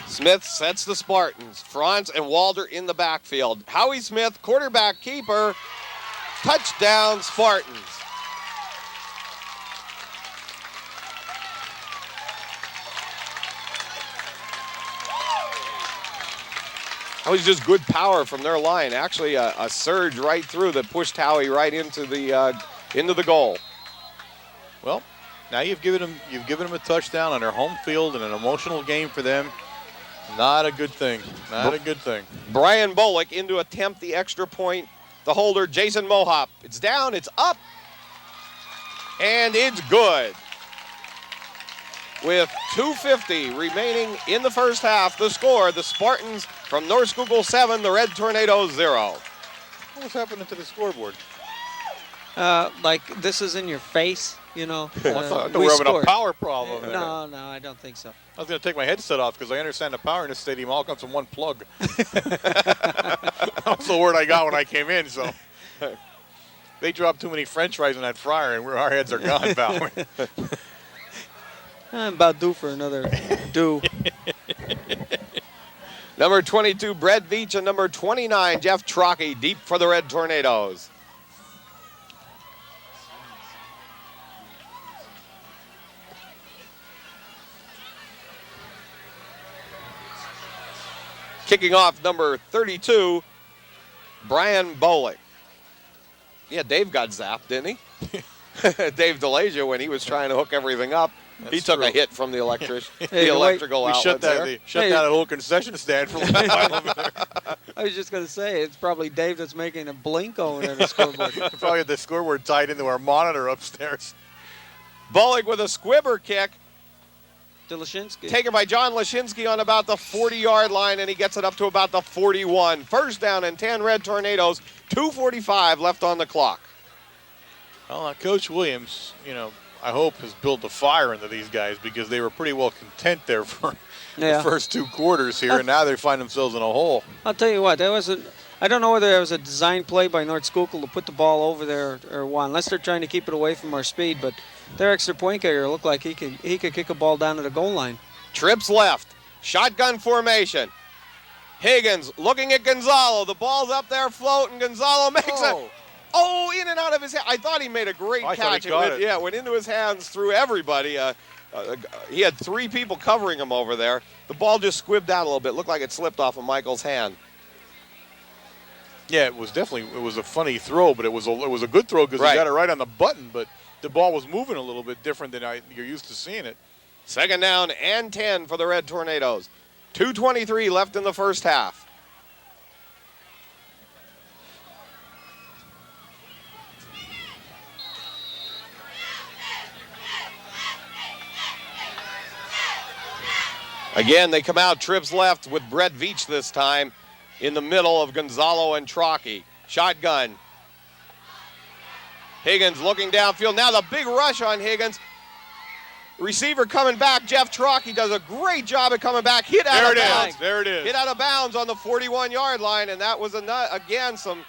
Smith sets the Spartans. Franz and Walder in the backfield. Howie Smith, quarterback keeper. Touchdown, Spartans. That was just good power from their line. Actually, a surge right through that pushed Howie right into the goal. Well, now you've given them a touchdown on their home field in an emotional game for them. Not a good thing. Not a good thing. Brian Bullock in to attempt the extra point. The holder, Jason Mohop. It's down, it's up, and it's good. With 2:50 remaining in the first half, the score, the Spartans from North Schuylkill 7, the Red Tornadoes 0. What's happening to the scoreboard? Like this is in your face, I thought we were having a power problem. No, I don't think so. I was going to take my headset off because I understand the power in this stadium all comes from one plug. That's the word I got when I came in. So they dropped too many French fries in that fryer, and our heads are gone, pal. I'm about due for another do. Number 22, Brett Veach, and number 29, Jeff Trockey, deep for the Red Tornadoes. Kicking off, number 32, Brian Bolick. Yeah, Dave got zapped, didn't he? Dave DeLasia, when he was trying to hook everything up, he took a hit from the electrical We shut outlet down that whole concession stand for a while. I was just going to say, it's probably Dave that's making a blink over there at the scoreboard. Probably had the scoreboard tied into our monitor upstairs. Bullock with a squibber kick. to Lashinsky. Taken by John Lashinsky on about the 40-yard line, and he gets it up to about the 41. First down and 10 Red Tornadoes, 2:45 left on the clock. Well, Coach Williams, I hope has built a fire into these guys because they were pretty well content there for the first 2 quarters here, and now they find themselves in a hole. I'll tell you what, I don't know whether there was a design play by North Schuylkill to put the ball over there or what, unless they're trying to keep it away from our speed, but their extra point carrier looked like he could kick a ball down to the goal line. Trips left, shotgun formation. Higgins looking at Gonzalo. The ball's up there floating. Gonzalo makes it. Oh, in and out of his hand. I thought he made a great catch. It went into his hands through everybody. He had 3 people covering him over there. The ball just squibbed out a little bit. Looked like it slipped off of Michael's hand. Yeah, it was a funny throw, but it was a good throw because he got it right on the button. But the ball was moving a little bit different than you're used to seeing it. Second down and 10 for the Red Tornadoes. 2:23 left in the first half. Again, they come out trips left with Brett Veach this time in the middle of Gonzalo and Trocchi. Shotgun. Higgins looking downfield. Now the big rush on Higgins. Receiver coming back. Jeff Trocchi does a great job at coming back. Hit out of bounds. There it is. Hit out of bounds on the 41-yard line, and that was again some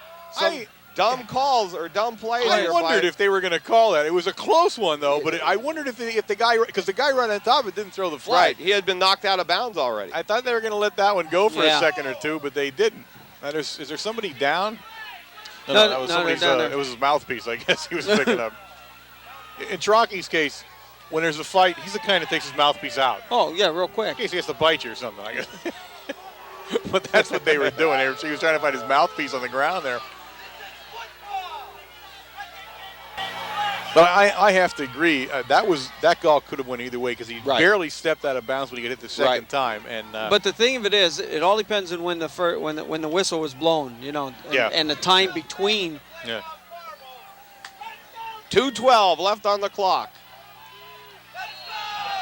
dumb calls or dumb plays. I wondered if they were going to call that. It was a close one, though, but I wondered if the guy, because the guy right on top of it didn't throw the flag. Right, he had been knocked out of bounds already. I thought they were going to let that one go for a second or two, but they didn't. Is there somebody down? No, that was somebody's. It was his mouthpiece, I guess he was picking up. In Trocchi's case, when there's a fight, he's the kind that takes his mouthpiece out. Oh, yeah, real quick. In case he has to bite you or something, I guess. But that's what they were doing. He was trying to find his mouthpiece on the ground there. But I have to agree. That goal could have went either way because he barely stepped out of bounds when he hit the second time. And but the thing of it is, it all depends on when the whistle was blown, and the time between. Yeah. 2:12 left on the clock.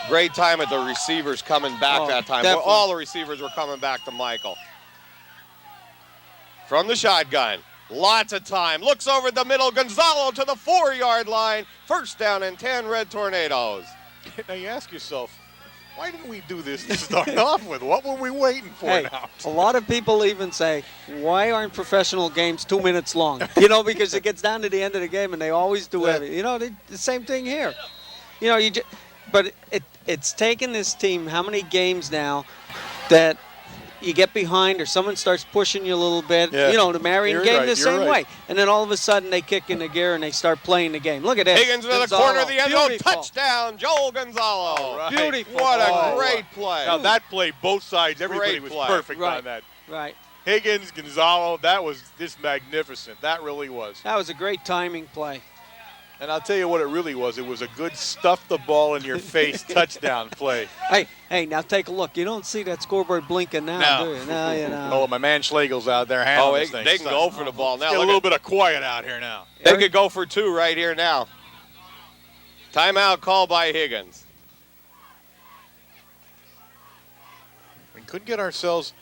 Great time at the receivers coming back that time. Definitely. All the receivers were coming back to Michael. From the shotgun. Lots of time. Looks over the middle. Gonzalo to the 4-yard line. First down and 10 Red Tornadoes. Now you ask yourself, why didn't we do this to start off with? What were we waiting for now? A lot of people even say, why aren't professional games 2 minutes long? Because it gets down to the end of the game and they always do everything. The same thing here. But it's taken this team how many games now that you get behind or someone starts pushing you a little bit, the Marion game the same way. And then all of a sudden they kick into gear and they start playing the game. Look at this. Higgins to the corner of the end zone. Touchdown, Joel Gonzalo. Right. Beautiful. What a great play. Now that play, both sides, everybody was perfect on that. Right. Higgins, Gonzalo, that was just magnificent. That really was. That was a great timing play. And I'll tell you what it really was. It was a good stuff the ball in your face touchdown play. Hey, now take a look. You don't see that scoreboard blinking now, do you? No, Oh, my man Schlegel's out there handling this thing. They can go for the ball now. Get a little bit of quiet out here now. They could go for 2 right here now. Timeout call by Higgins. We couldn't get ourselves,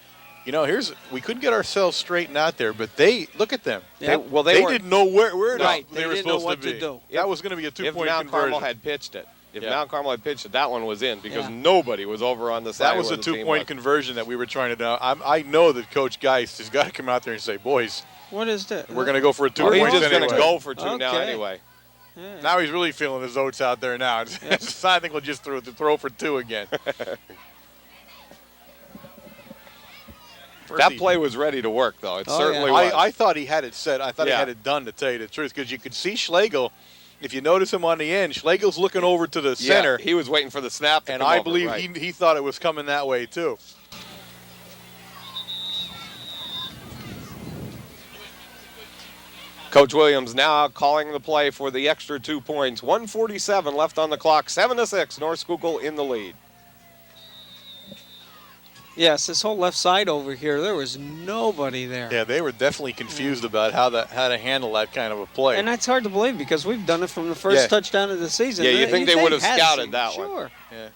we couldn't get ourselves straightened out there, but they, look at them. Yeah. They didn't know where they were didn't know supposed what to be. to do. That was going to be a 2-point Mount conversion. Carmel had pitched it. Mount Carmel had pitched it, that one was in because nobody was over on the side. That was a 2-point conversion that we were trying to do. I know that Coach Geist has got to come out there and say, boys, what is that? we're going to go for a 2-point He's just anyway. going to go for 2 now anyway. Yeah. Now he's really feeling his oats out there now. I think we'll just throw for 2 again. That play was ready to work, though. It certainly was. I thought he had it set. I thought he had it done, to tell you the truth, because you could see Schlegel. If you notice him on the end, Schlegel's looking over to the center. He was waiting for the snap to and come I over, believe he thought it was coming that way, too. Coach Williams now calling the play for the extra 2 points. 1:47 left on the clock. 7-6, North Schuylkill in the lead. Yes, this whole left side over here, there was nobody there. Yeah, they were definitely confused about how to handle that kind of a play. And that's hard to believe because we've done it from the first touchdown of the season. Yeah, you think they would have scouted that one. Sure. Yeah.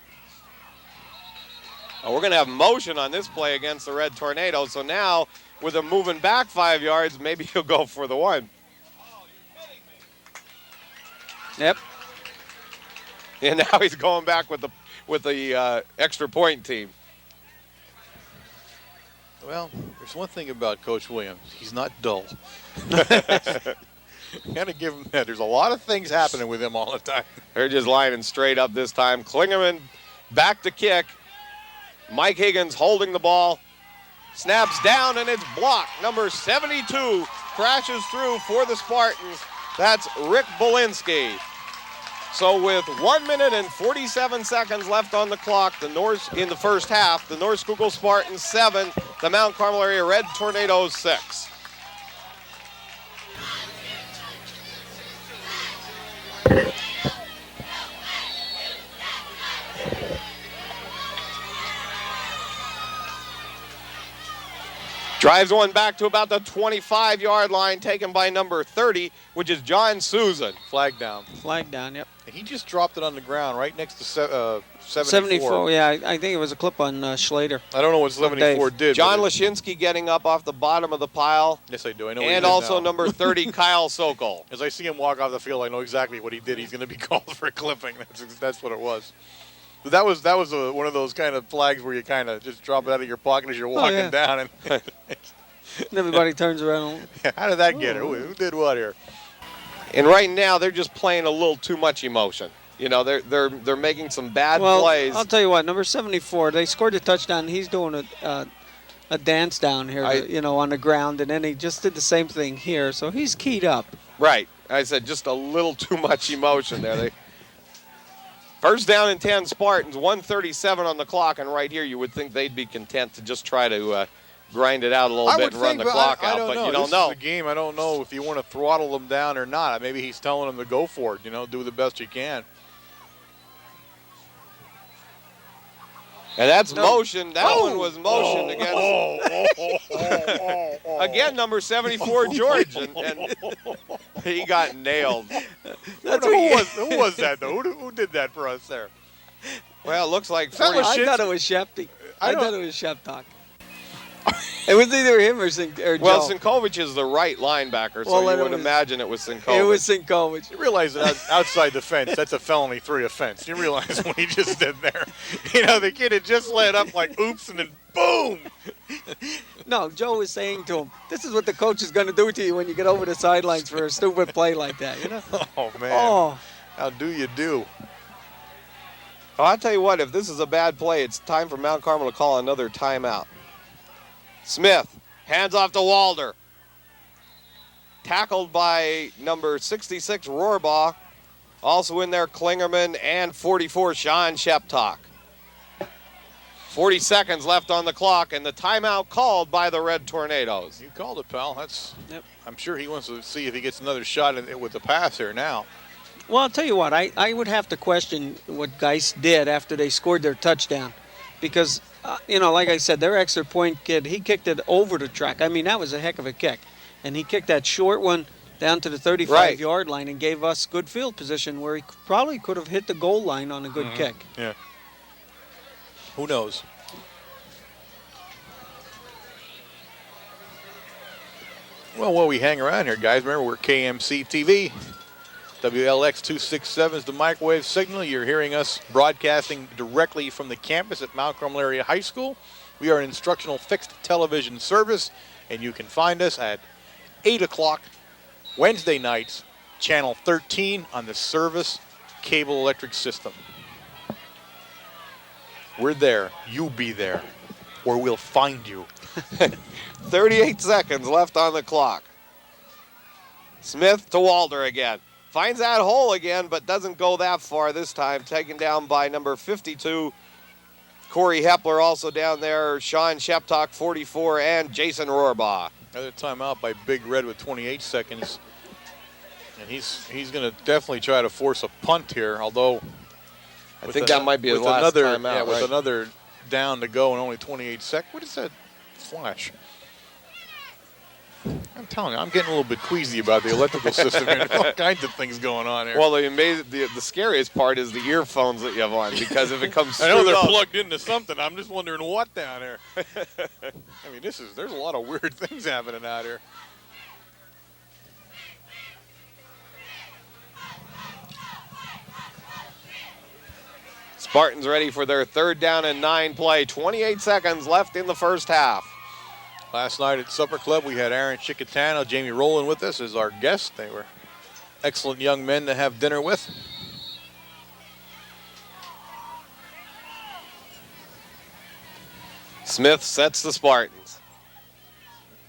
We're going to have motion on this play against the Red Tornadoes. So now, with him moving back 5 yards, maybe he'll go for the one. Yep. And now he's going back with the extra point team. Well, there's one thing about Coach Williams. He's not dull. Got to give him that. There's a lot of things happening with him all the time. They're just lining straight up this time. Klingerman back to kick. Mike Higgins holding the ball. Snaps down and it's blocked. Number 72 crashes through for the Spartans. That's Rick Bolinski. So with 1 minute and 47 seconds left on the clock, in the first half, the North Schuylkill Spartans 7, the Mount Carmel area Red Tornadoes 6. Drives one back to about the 25-yard line, taken by number 30, which is John Susan. Flag down. Flag down, yep. And he just dropped it on the ground right next to 74. 74, yeah. I think it was a clip on Schlater. I don't know what 74 did. John Lashinsky getting up off the bottom of the pile. Yes, I do. I know. And also number 30, Kyle Sokol. As I see him walk off the field, I know exactly what he did. He's going to be called for clipping. That's what it was. But that was one of those kind of flags where you kind of just drop it out of your pocket as you're walking down. And everybody turns around. How did that get it? Who did what here? And right now they're just playing a little too much emotion. You know, they're making some bad plays. I'll tell you what, number 74, they scored a touchdown. He's doing a dance down here, on the ground, and then he just did the same thing here. So he's keyed up. Right. I said just a little too much emotion there. First down and 10 Spartans, 1:37 on the clock, and right here you would think they'd be content to just try to grind it out a little bit and run the clock out, but you don't know. This is a game. I don't know if you want to throttle them down or not. Maybe he's telling them to go for it, do the best you can. And that's motion. That one was motion against. Again, number 74, George. And he got nailed. Who was that, though? Who did that for us there? Well, it looks like I thought it was Shepty. I thought it was Sheptalk. It was either him or Joe. Well, Sinkovich is the right linebacker, so you would imagine it was Sinkovich. It was Sinkovich. You realize that outside the fence, that's a felony 3 offense. You realize what he just did there. The kid had just let up like oops, and then boom. No, Joe was saying to him, this is what the coach is going to do to you when you get over the sidelines for a stupid play like that, Oh, man. Oh. How do you do? Well, I'll tell you what, if this is a bad play, it's time for Mount Carmel to call another timeout. Smith, hands off to Walder. Tackled by number 66, Rohrbaugh. Also in there, Klingerman and 44, Sean Sheptalk. 40 seconds left on the clock, and the timeout called by the Red Tornadoes. You called it, pal. I'm sure he wants to see if he gets another shot at it with the pass here now. Well, I'll tell you what, I would have to question what Geis did after they scored their touchdown. Because, like I said, their extra point kid, he kicked it over the track. I mean, that was a heck of a kick. And he kicked that short one down to the 35-yard line and gave us good field position where he probably could have hit the goal line on a good kick. Yeah. Who knows? Well, while we hang around here, guys, remember we're KMC TV. WLX 267 is the microwave signal. You're hearing us broadcasting directly from the campus at Mount Carmel Area High School. We are an instructional fixed television service, and you can find us at 8 o'clock Wednesday nights, channel 13 on the Service Cable Electric System. We're there. You be there, or we'll find you. 38 seconds left on the clock. Smith to Walder again. Finds that hole again, but doesn't go that far this time. Taken down by number 52, Corey Hepler, also down there. Sean Sheptalk, 44, and Jason Rohrbaugh. Another timeout by Big Red with 28 seconds. And he's going to definitely try to force a punt here, although I think that might be his last timeout. Yeah, with another down to go and only 28 seconds. What is that flash? I'm telling you, I'm getting a little bit queasy about the electrical system and all kinds of things going on here. Well, the scariest part is the earphones that you have on, because if it comes I know through they're those- plugged into something. I'm just wondering what down here. I mean, there's a lot of weird things happening out here. Spartans ready for their 3rd down and 9 play. 28 seconds left in the first half. Last night at Supper Club, we had Aaron Chicatano, Jamie Rowland with us as our guests. They were excellent young men to have dinner with. Smith sets the Spartans.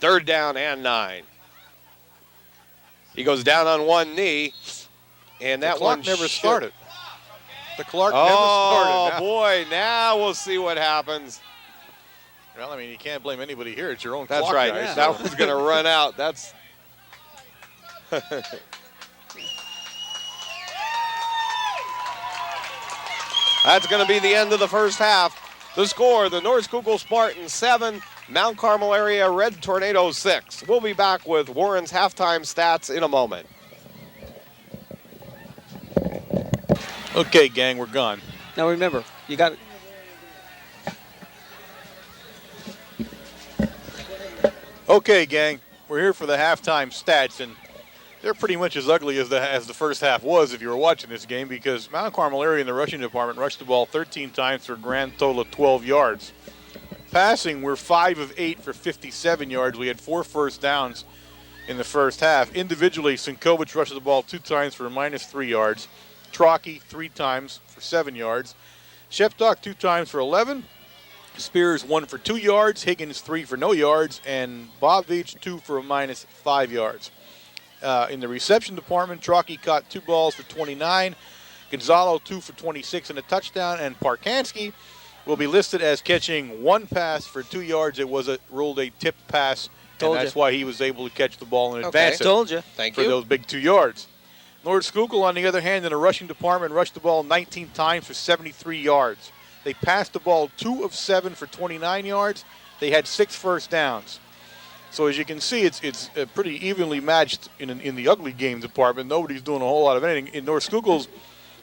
3rd down and 9. He goes down on one knee, and that The clock one never should- started. The clock never started. Oh, boy, now we'll see what happens. Well, I mean, you can't blame anybody here. It's your own That's clock, right. guys. That one's going to run out. That's That's going to be the end of the first half. The score, the North Schuylkill Spartans 7, Mount Carmel area Red Tornadoes 6. We'll be back with Warren's halftime stats in a moment. Okay, gang, we're gone. Now remember, you got Okay, gang, we're here for the halftime stats, and they're pretty much as ugly as the first half was if you were watching this game, because Mount Carmel area in the rushing department rushed the ball 13 times for a grand total of 12 yards. Passing, we're 5 of 8 for 57 yards. We had 4 first downs in the first half. Individually, Sinkovich rushed the ball 2 times for a -3 yards. Trocky 3 times for 7 yards. Shepstock 2 times for 11. Spears 1 for 2 yards. Higgins 3 for no yards. And Bobvich 2 for a -5 yards. In the reception department, Trocky caught 2 balls for 29. Gonzalo 2 for 26 and a touchdown. And Parkansky will be listed as catching 1 pass for 2 yards. It was ruled a tip pass, Told and that's you. why he was able to catch the ball and Okay. advance it told you. Thank for you. those big 2 yards. North Schuylkill, on the other hand, in the rushing department, rushed the ball 19 times for 73 yards. They passed the ball 2 of 7 for 29 yards. They had 6 first downs. So as you can see, it's pretty evenly matched in the ugly game department. Nobody's doing a whole lot of anything. In North Schuylkill's,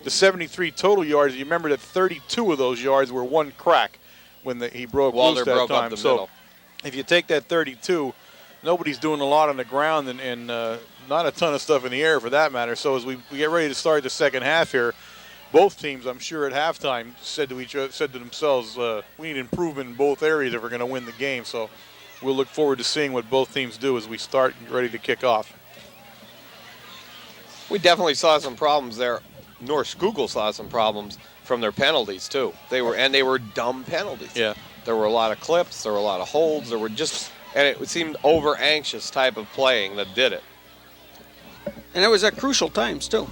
the 73 total yards, you remember that 32 of those yards were 1 crack when he broke Walter loose that broke time. up the So middle. if you take that 32, nobody's doing a lot on the ground and not a ton of stuff in the air for that matter. So as we get ready to start the second half here, both teams, I'm sure at halftime, said to themselves, we need improvement in both areas if we're going to win the game. So we'll look forward to seeing what both teams do as we start and get ready to kick off. We definitely saw some problems there. North Schuylkill saw some problems from their penalties too. They were dumb penalties. Yeah. There were a lot of clips. There were a lot of holds. There were and it seemed over anxious type of playing that did it. And it was at crucial times, too.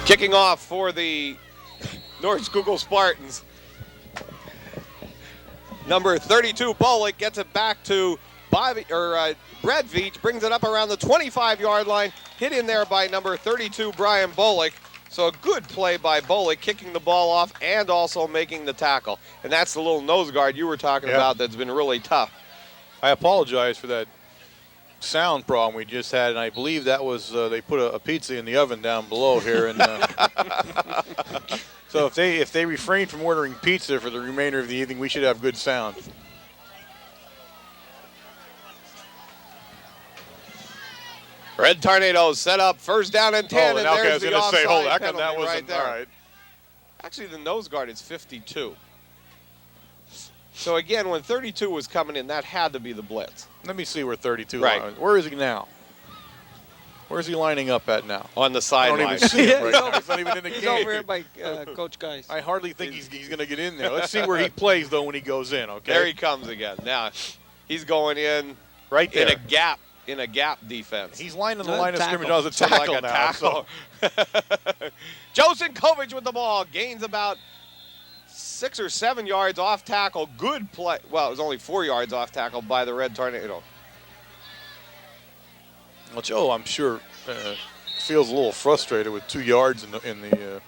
Kicking off for the North Schuylkill Spartans. Number 32, Bullock, gets it back to Brad Veach, brings it up around the 25-yard line, hit in there by number 32, Brian Bullock. So a good play by Bullock, kicking the ball off and also making the tackle. And that's the little nose guard you were talking about that's been really tough. I apologize for that sound problem we just had, and I believe that was they put a pizza in the oven down below here. And so if they refrain from ordering pizza for the remainder of the evening, we should have good sound. Red Tornadoes set up, first down and 10, and okay, I there's was the going to say, hold offside on, penalty that wasn't right there. all right. Actually, the nose guard is 52. So again, when 32 was coming in, that had to be the blitz. Let me see where 32 Right. is. Where is he now? Where's he lining up at now? On the I don't sideline. even see him right He's now. He's not even in the He's game. over here by Coach Geis. I hardly think he's going to get in there. Let's see where he plays, though, when he goes in, okay? There he comes again. Now, he's going in right there. in a gap defense. He's lying on the No, line of tackle. scrimmage as a So tackle like a now. tackle. So. Joseph Kovich with the ball, gains about 6 or 7 yards off tackle. Good play. Well, it was only 4 yards off tackle by the Red Tornado. Well, Joe, I'm sure feels a little frustrated with 2 yards in the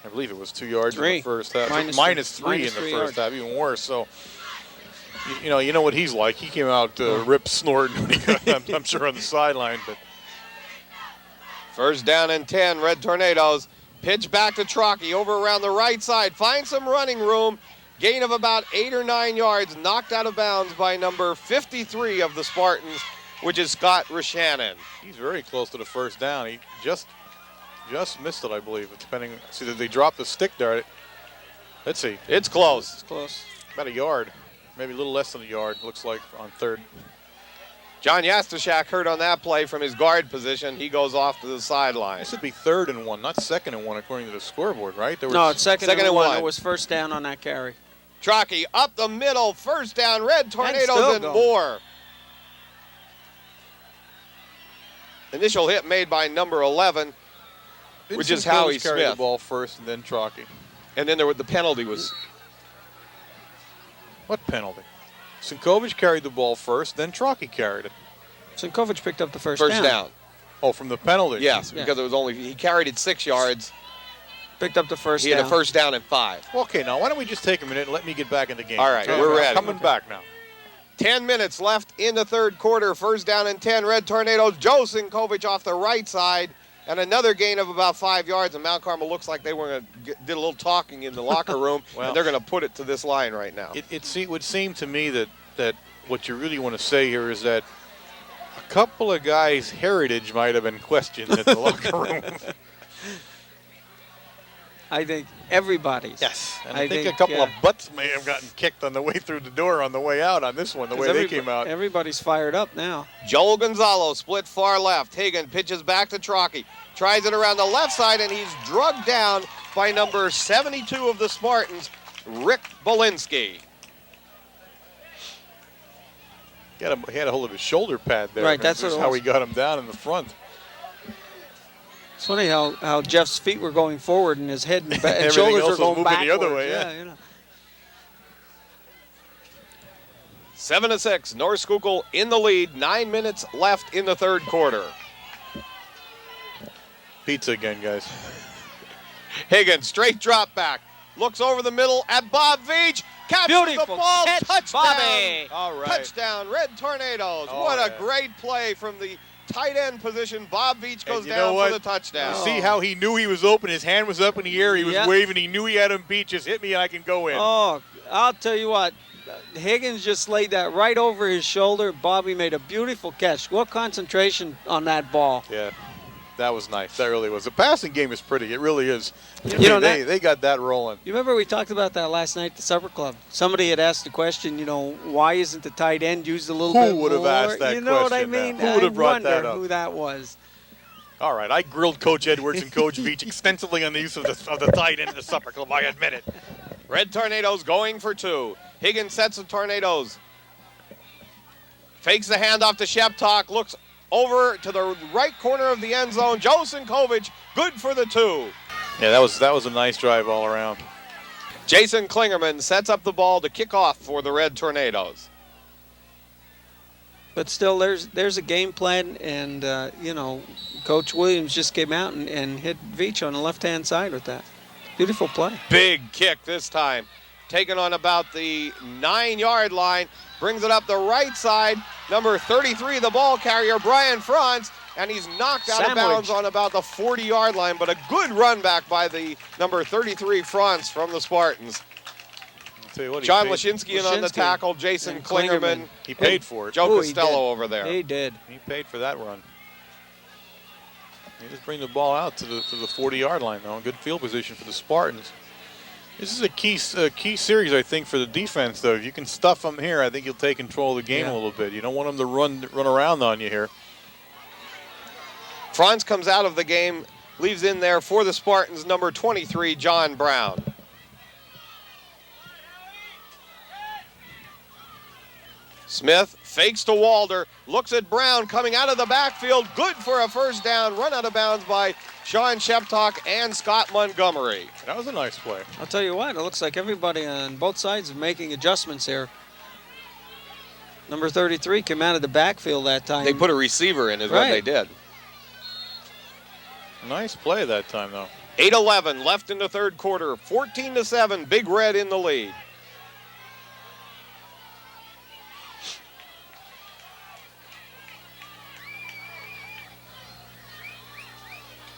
I believe it was 2 yards in the first half. Minus three in the first half, even worse. So, you know what he's like. He came out rip snorting when he got, I'm sure, on the sideline. But First down and 10, Red Tornadoes. Pitch back to Trockey over around the right side. Finds some running room. Gain of about 8 or 9 yards. Knocked out of bounds by number 53 of the Spartans, which is Scott Rishannon. He's very close to the first down. He just missed it, I believe. See, did they drop the stick there? Let's see. It's close. It's close. About a yard. Maybe a little less than a yard, looks like, on third. John Yastashak hurt on that play from his guard position. He goes off to the sideline. This would be 3rd and 1, not 2nd and 1, according to the scoreboard, right? No, it's second and one. It was first down on that carry. Trockey up the middle, first down, Red Tornadoes and more. Initial hit made by number 11, which is Howie Smith. Carried the ball first and then Trockey. And then the penalty was... What penalty? Sinkovich carried the ball first, then Trockey carried it. Sinkovich picked up the first down. Oh, from the penalty? Yes, because it was he carried it 6 yards. Picked up the first down. He had a first down and 5. Okay, now why don't we just take a minute and let me get back in the game. All right, we're ready. Coming back now. 10 minutes left in the third quarter. First down and 10. Red Tornadoes. Joe Sinkovich off the right side. And another gain of about 5 yards. And Mount Carmel looks like they were did a little talking in the locker room. Well, and they're going to put it to this line right now. It would seem to me that what you really want to say here is that a couple of guys' heritage might have been questioned at the locker room. I think everybody's. Yes, and I think a couple of butts may have gotten kicked on the way through the door on the way out on this one, the way they came out. Everybody's fired up now. Joel Gonzalo split far left. Hagan pitches back to Trockey. Tries it around the left side, and he's drugged down by number 72 of the Spartans, Rick Belinsky. He had a hold of his shoulder pad there. Right, that's how he got him down in the front. It's funny how Jeff's feet were going forward and his head and shoulders were going backwards. The other way, yeah. You know. 7-6, North Schuylkill in the lead. 9 minutes left in the third quarter. Pizza again, guys. Hagan, straight drop back. Looks over the middle at Bob Veach. Catches the ball. Catch, touchdown. Bobby. All right. Touchdown, Red Tornadoes. What a great play from the tight end position. Bob Veach goes down for the touchdown. See how he knew he was open. His hand was up in the air. He was waving. He knew he had him beat. Just hit me and I can go in. Oh, I'll tell you what. Higgins just laid that right over his shoulder. Bobby made a beautiful catch. What concentration on that ball. Yeah, that was nice. That really was. The passing game is pretty. It really is. They got that rolling. You remember we talked about that last night at the Supper Club. Somebody had asked the question, why isn't the tight end used a little bit more? Who would have asked that question? You know what I mean? Who would have brought that up? I wonder who that was. All right, I grilled Coach Edwards and Coach Veach extensively on the use of the tight end at the Supper Club, I admit it. Red Tornadoes going for 2. Higgins sets the Tornadoes. Fakes the handoff to Sheptalk. Looks over to the right corner of the end zone. Joe Sinkovich, good for the 2. Yeah, that was a nice drive all around. Jason Klingerman sets up the ball to kick off for the Red Tornadoes. But still, there's a game plan, and, Coach Williams just came out and hit Veach on the left-hand side with that. Beautiful play. Big kick this time. Taken on about the 9-yard line. Brings it up the right side. Number 33, the ball carrier, Brian Franz. And he's knocked out of bounds on about the 40-yard line. But a good run back by the number 33, Franz from the Spartans. John Lashinsky in on the tackle. Jason Klingerman. He paid for it. Joe Costello over there. He did. He paid for that run. He just bring the ball out to the 40-yard line now. Good field position for the Spartans. This is a key series, I think, for the defense, though. If you can stuff them here, I think you'll take control of the game a little bit. You don't want them to run around on you here. Franz comes out of the game, leaves in there for the Spartans, number 23, John Brown. Smith fakes to Walder, looks at Brown coming out of the backfield, good for a first down, run out of bounds by Sean Sheptalk and Scott Montgomery. That was a nice play. I'll tell you what, it looks like everybody on both sides are making adjustments here. Number 33 came out of the backfield that time. They put a receiver in is what they did. Nice play that time, though. 8:11 left in the third quarter. 14-7, Big Red in the lead.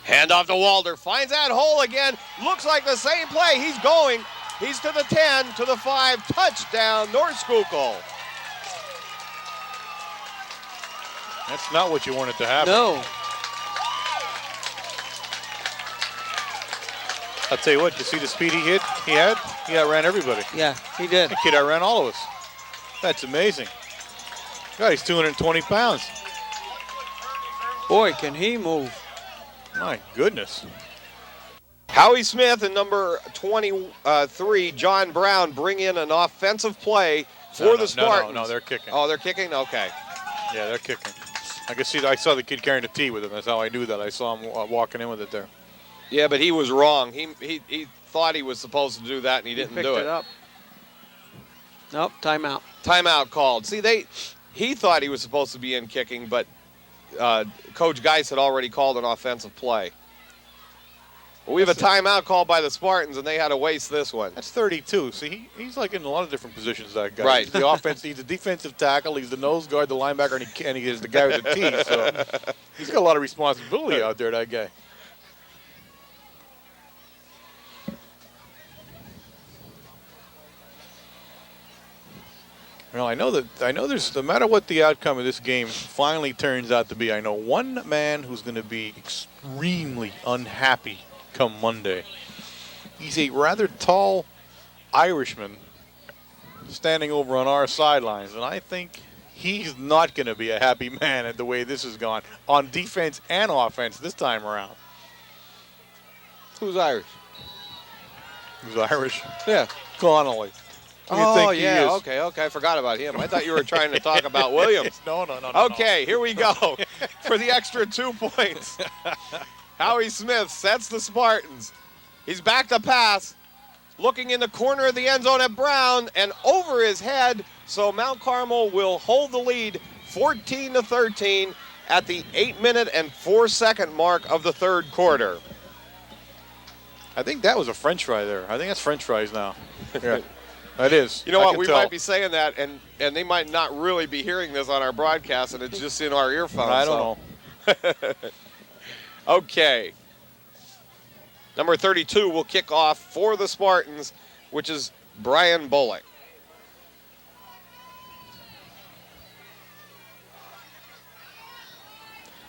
Handoff to Walder. Finds that hole again. Looks like the same play. He's going. He's to the 10, to the 5. Touchdown, North Schuylkill. That's not what you wanted to happen. No. I'll tell you what, you see the speed he had? He outran everybody. Yeah, he did. That kid outran all of us. That's amazing. God, he's 220 pounds. Boy, can he move. My goodness. Howie Smith and number 23, John Brown, bring in an offensive play for the Spartans. No, they're kicking. Oh, they're kicking? Okay. Yeah, they're kicking. I saw the kid carrying the tee with him. That's how I knew that. I saw him walking in with it there. Yeah, but he was wrong. He thought he was supposed to do that, and he didn't do it. Up. Nope, timeout. Timeout called. See, he thought he was supposed to be in kicking, but Coach Geis had already called an offensive play. We have a timeout called by the Spartans, and they had to waste this one. That's 32. See, he's like in a lot of different positions, that guy. Right. He's the offense. He's the defensive tackle. He's the nose guard, the linebacker, and he is the guy with the tee. So he's got a lot of responsibility out there, that guy. Well, I know there's, no matter what the outcome of this game finally turns out to be, I know one man who's going to be extremely unhappy come Monday. He's a rather tall Irishman standing over on our sidelines, and I think he's not going to be a happy man at the way this has gone on defense and offense this time around. Who's Irish? Who's Irish? Yeah. Connolly. Who do you think he is? Okay. I forgot about him. I thought you were trying to talk about Williams. No. Okay, here we go for the extra 2 points. Howie Smith sets the Spartans. He's back to pass, looking in the corner of the end zone at Brown and over his head. So Mount Carmel will hold the lead 14-13 at the 8-minute and 4-second mark of the third quarter. I think that was a French fry there. I think that's French fries now. Yeah. That is. You know I what? can We tell. might be saying that, and they might not really be hearing this on our broadcast, and it's just in our earphones. I don't know. Okay. Number 32 will kick off for the Spartans, which is Brian Bullock.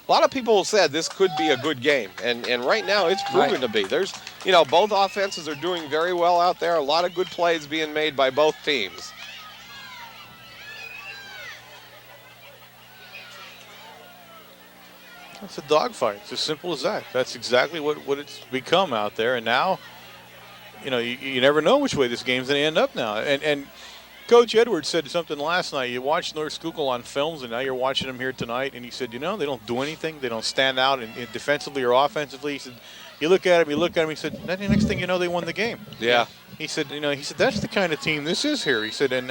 A lot of people said this could be a good game, and right now it's proven to be. There's, both offenses are doing very well out there. A lot of good plays being made by both teams. It's a dogfight. It's as simple as that. That's exactly what it's become out there. And now, you never know which way this game's going to end up now. And Coach Edwards said something last night. You watched North Schuylkill on films, and now you're watching them here tonight. And he said, they don't do anything. They don't stand out in defensively or offensively. He said, you look at him. He said, the next thing you know, they won the game. Yeah. He said, that's the kind of team this is here. He said, and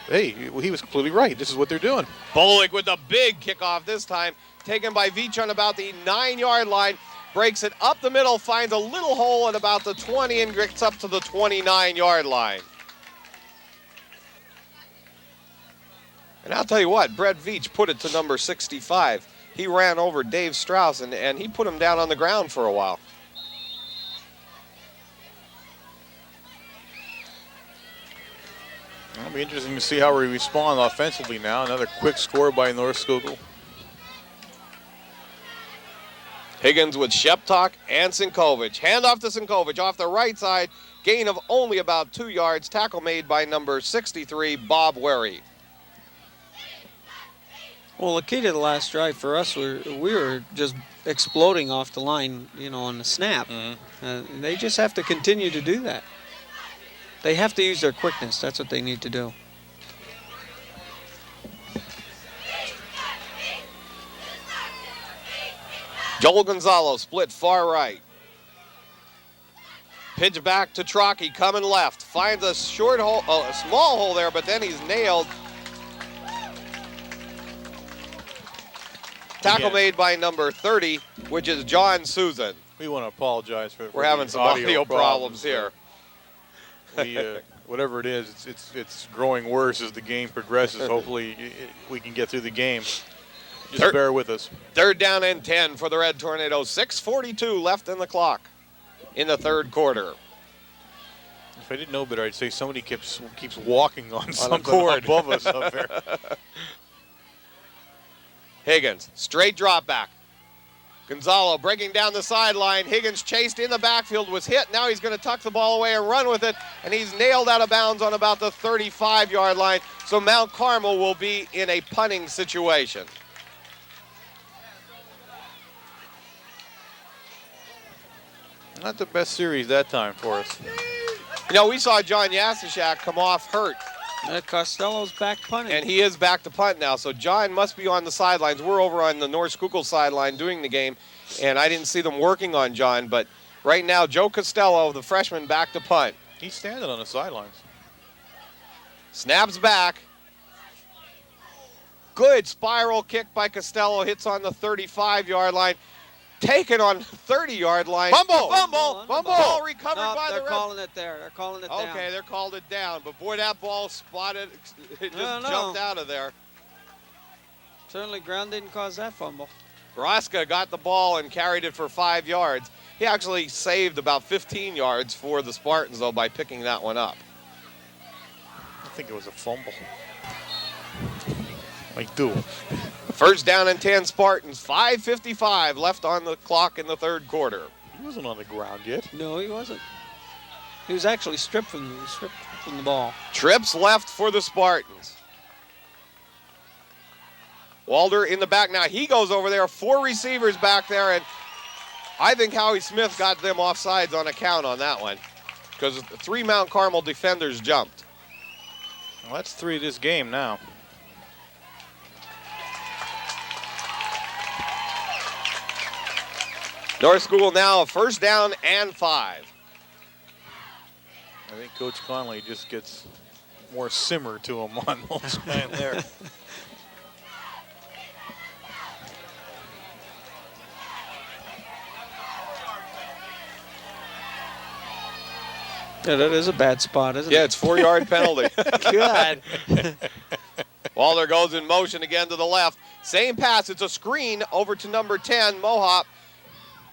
hey, he was completely right. This is what they're doing. Bullock with a big kickoff this time, taken by Veach on about the 9-yard line. Breaks it up the middle, finds a little hole at about the 20 and gets up to the 29-yard line. And I'll tell you what, Brett Veach put it to number 65. He ran over Dave Strauss, and he put him down on the ground for a while. It'll be interesting to see how we respond offensively now. Another quick score by North Schuylkill. Higgins with Sheptalk and Sinkovich. Handoff to Sinkovich off the right side. Gain of only about 2 yards. Tackle made by number 63, Bob Wary. Well, the key to the last drive for us, we were just exploding off the line, on the snap. Mm-hmm. They just have to continue to do that. They have to use their quickness. That's what they need to do. Joel Gonzalo split far right. Pitch back to Trockey, coming left. Finds a short hole, a small hole there, but then he's nailed. Tackle made by number 30, which is John Susan. We want to apologize for We're having some audio problems here. Whatever it is, it's growing worse as the game progresses. Hopefully we can get through the game. Just bear with us. 3rd down and 10 for the Red Tornadoes. 6:42 left in the clock in the 3rd quarter. If I didn't know better, I'd say somebody keeps walking on something cord above us up there. Higgins, straight drop back. Gonzalo breaking down the sideline. Higgins chased in the backfield, was hit. Now he's going to tuck the ball away and run with it, and he's nailed out of bounds on about the 35-yard line. So Mount Carmel will be in a punting situation. Not the best series that time for us. You know, we saw John Yasishak come off hurt. Costello's back punting. And he is back to punt now, so John must be on the sidelines. We're over on the North Schuylkill sideline doing the game, and I didn't see them working on John, but right now, Joe Costello, the freshman, back to punt. He's standing on the sidelines. Snaps back. Good spiral kick by Costello, hits on the 35-yard line. Taken on 30-yard line. Fumble! Ball recovered by the They're Red. calling it there. They're calling it down. Okay, they're called it down. But, boy, that ball spotted. It just jumped out of there. Certainly ground didn't cause that fumble. Broska got the ball and carried it for 5 yards. He actually saved about 15 yards for the Spartans, though, by picking that one up. I think it was a fumble. I do. 1st down and 10 Spartans. 5:55 left on the clock in the 3rd quarter. He wasn't on the ground yet. No, he wasn't. He was actually stripped from the ball. Trips left for the Spartans. Walder in the back now. He goes over there. 4 receivers back there, and I think Howie Smith got them offsides on account on that one because 3 Mount Carmel defenders jumped. Well, that's 3 this game now. North Schuylkill now a 1st down and 5. I think Coach Conley just gets more simmer to him on those man there. Yeah, that is a bad spot, isn't it? Yeah, it's 4-yard penalty. God. Walder goes in motion again to the left. Same pass. It's a screen over to number 10, Mohop.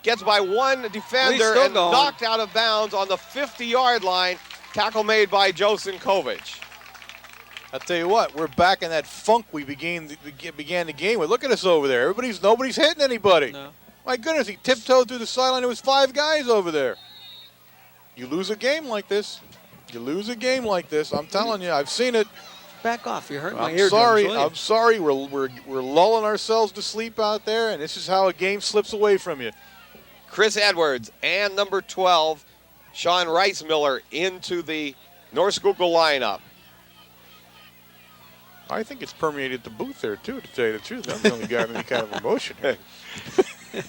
Gets by 1 defender and knocked out of bounds on the 50-yard line. Tackle made by Joe Sinkovich. I'll tell you what, we're back in that funk we began the game with. Look at us over there. Nobody's hitting anybody. No. My goodness, he tiptoed through the sideline. There was 5 guys over there. You lose a game like this. I'm telling you, I've seen it. Back off. You're hurting my I'm eardrums. sorry. I'm sorry. We're lulling ourselves to sleep out there, and this is how a game slips away from you. Chris Edwards and number 12, Sean Rice-Miller, into the North Schuylkill lineup. I think it's permeated the booth there, too, to tell you the truth. I'm the only guy with any kind of emotion here.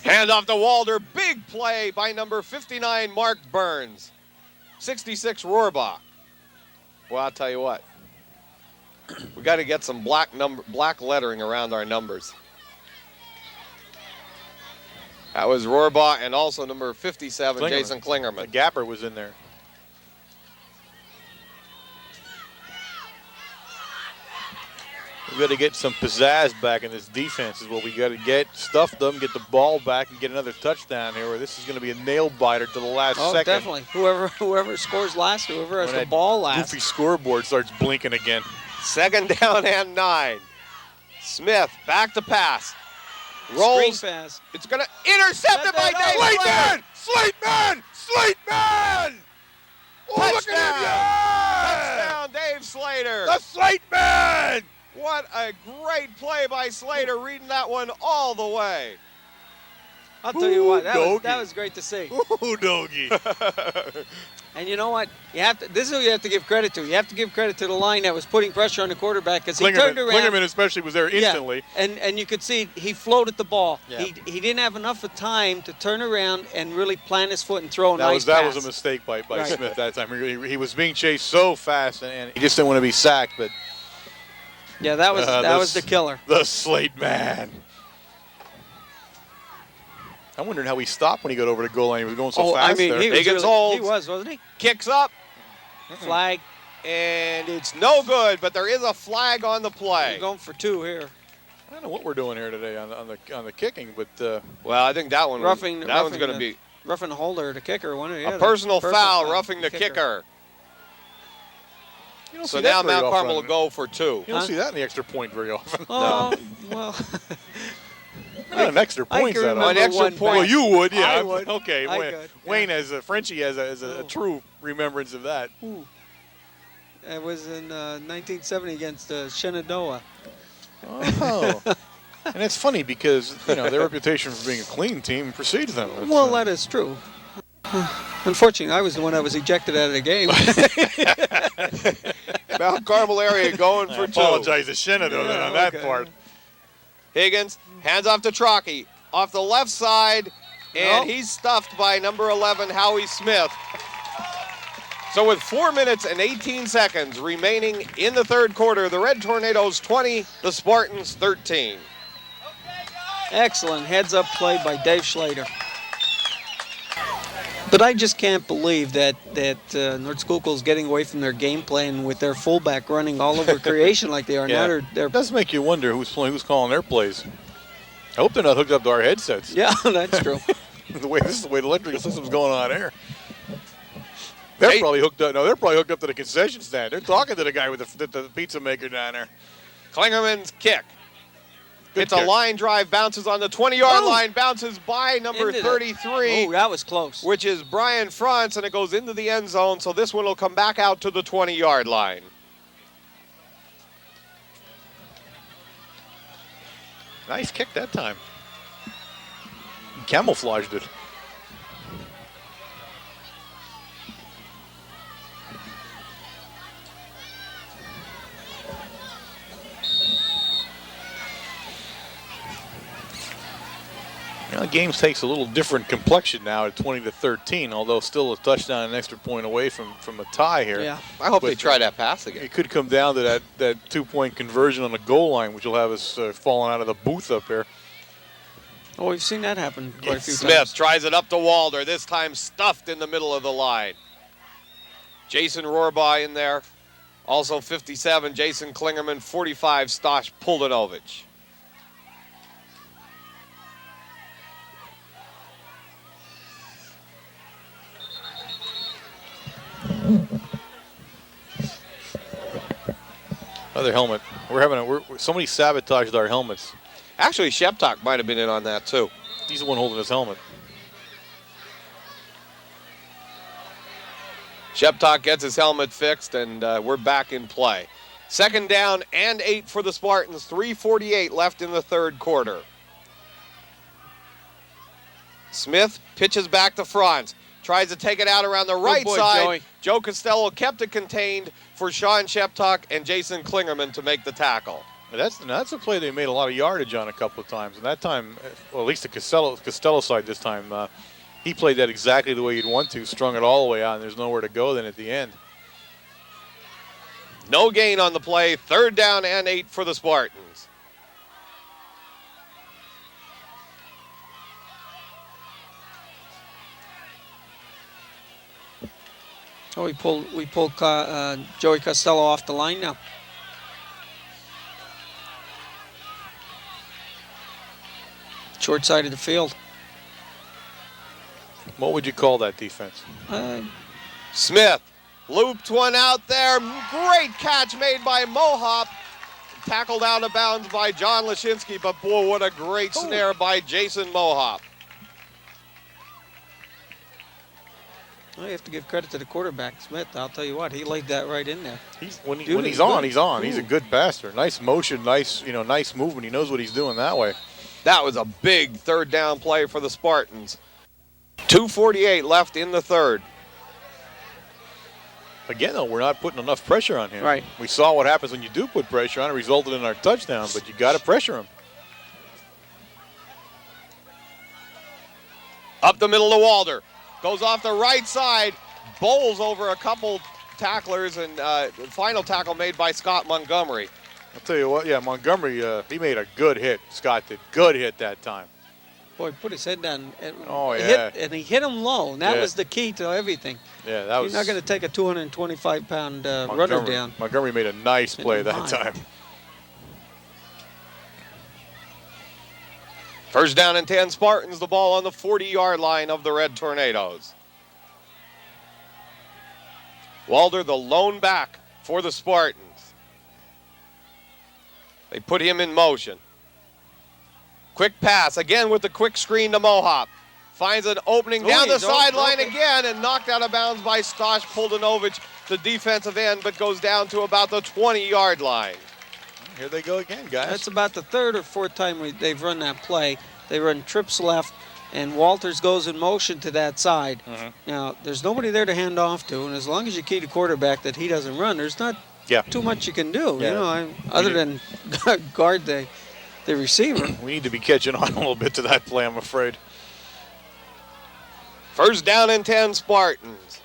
Hand off to Walder. Big play by number 59, Mark Burns. 66, Rohrbach. Well, I'll tell you what. We got to get some black lettering around our numbers. That was Rohrbach and also number 57, Jason Klingerman. The Gapper was in there. We got to get some pizzazz back in this defense is what we got to stuff them, get the ball back, and get another touchdown here, or this is going to be a nail biter to the last second. Definitely. Whoever scores last, whoever has the ball last. Goofy scoreboard starts blinking again. 2nd down and 9. Smith back to pass. Rolls. Screen pass. It's going to intercept it by Dave Slateman! Slateman! Oh, look at him! Yeah! Touchdown, Dave Slater. The Slateman! What a great play by Slater, reading that one all the way. I'll tell you what, that was great to see. Ooh, doggy. And you know what? This is who you have to give credit to. You have to give credit to the line that was putting pressure on the quarterback because he turned around. Klingerman especially was there instantly. Yeah, and you could see he floated the ball. Yeah. He didn't have enough of time to turn around and really plant his foot and throw a nice pass. That was a mistake by Smith that time. He was being chased so fast, and he just didn't want to be sacked. But yeah, that was the killer. The Slate man. I'm wondering how he stopped when he got over the goal line. He was going so I fast mean, there. he was Higgins really, holds. he was, wasn't he? Kicks up, Flag. and it's no good, but there is a flag on the play. We're going for 2 here. I don't know what we're doing here today on the kicking, but Well, I think that one Roughing, that one's going to be roughing the holder, the kicker, one or the a other. personal foul, roughing the kicker. you don't So see that now very Mount often. Carmel will go for 2. You don't see that in the extra point very often. Oh, well. Not an extra I point can that remember often. An extra one point. Well, back. you would, yeah. I would. Okay, I Wayne, could, Wayne yeah. Frenchie has a true remembrance of that. Ooh. It was in 1970 against Shenandoah. Oh. And it's funny because, their reputation for being a clean team precedes them. It's, Well, that is true. Unfortunately, I was the one that was ejected out of the game. Mount Carmel area going I for 2. apologize to Shenandoah then on that okay. part. Higgins hands off to Trockey off the left side, and he's stuffed by number 11, Howie Smith. So with 4 minutes and 18 seconds remaining in the third quarter, the Red Tornadoes 20, the Spartans 13. Excellent heads-up play by Dave Schlater. But I just can't believe that North Schuylkill is getting away from their game plan with their fullback running all over creation like they are. Yeah. Now they're It does make you wonder who's calling their plays. I hope they're not hooked up to our headsets. yeah, that's true. This is the way the electrical system's going on here. They're probably hooked up. No, they're probably hooked up to the concession stand. They're talking to the guy with the pizza maker down there. Klingerman's kick. It's kick. a line drive, bounces on the 20-yard line, bounces by number Into the- 33, Oh, that was close. which is Brian Frantz, and it goes into the end zone, so this one will come back out to the 20-yard line. Nice kick that time. Camouflaged it. The game takes a little different complexion now at 20-13, although still a touchdown and an extra point away from a tie here. Yeah. I hope But they try that pass again. It could come down to that 2-point conversion on the goal line, which will have us falling out of the booth up there. Oh, we've seen that happen quite a few Smith times. tries it up to Walder, this time stuffed in the middle of the line. Jason Rohrbaugh in there. Also 57, Jason Klingerman, 45, Stosh Puldanovich. Another helmet. Somebody sabotaged our helmets. Actually, Sheptok might have been in on that too. He's the one holding his helmet. Sheptok gets his helmet fixed, and we're back in play. Second down and 8 for the Spartans. 3:48 left in the third quarter. Smith pitches back to Franz. Tries to take it out around the right boy, side. Joey. Joe Costello kept it contained for Sean Sheptok and Jason Klingerman to make the tackle. That's a play they made a lot of yardage on a couple of times. And that time, well, at least the Costello side this time, he played that exactly the way you'd want to, strung it all the way out, and there's nowhere to go then at the end. No gain on the play. Third down and 8 for the Spartans. Oh, we pulled Joey Costello off the line now. Short side of the field. What would you call that defense? Smith looped one out there. Great catch made by Mohop. Tackled out of bounds by John Lashinsky, but boy, what a great snare by Jason Mohop. Well, you have to give credit to the quarterback, Smith. I'll tell you what, he laid that right in there. When Dude, he's he's on, good. he's on. He's a Ooh. good passer. Nice motion, nice movement. He knows what he's doing that way. That was a big third down play for the Spartans. 2:48 left in the third. Again, though, we're not putting enough pressure on him. Right. We saw what happens when you do put pressure on. It resulted in our touchdown, but you got to pressure him. Up the middle to Walder. Goes off the right side. Bowls over a couple tacklers, and final tackle made by Scott Montgomery. I'll tell you what, yeah, Montgomery, he made a good hit. Scott did. Good hit that time. Boy, put his head down. Oh, yeah. And he hit him low. And that was the key to everything. Yeah, that was. You're not going to take a 225-pound runner down. Montgomery made a nice play that time. First down and 10 Spartans, the ball on the 40-yard line of the Red Tornadoes. Walder, the lone back for the Spartans. They put him in motion. Quick pass, again with the quick screen to Mohop. Finds an opening down the sideline again and knocked out of bounds by Stosh Poldanovich, the defensive end, but goes down to about the 20-yard line. Here they go again, guys. That's about the third or fourth time they've run that play. They run trips left, and Walters goes in motion to that side. Now, there's nobody there to hand off to, and as long as you key the quarterback that he doesn't run, there's not too much you can do, other than guard the receiver. We need to be catching on a little bit to that play, I'm afraid. First down and 10 Spartans.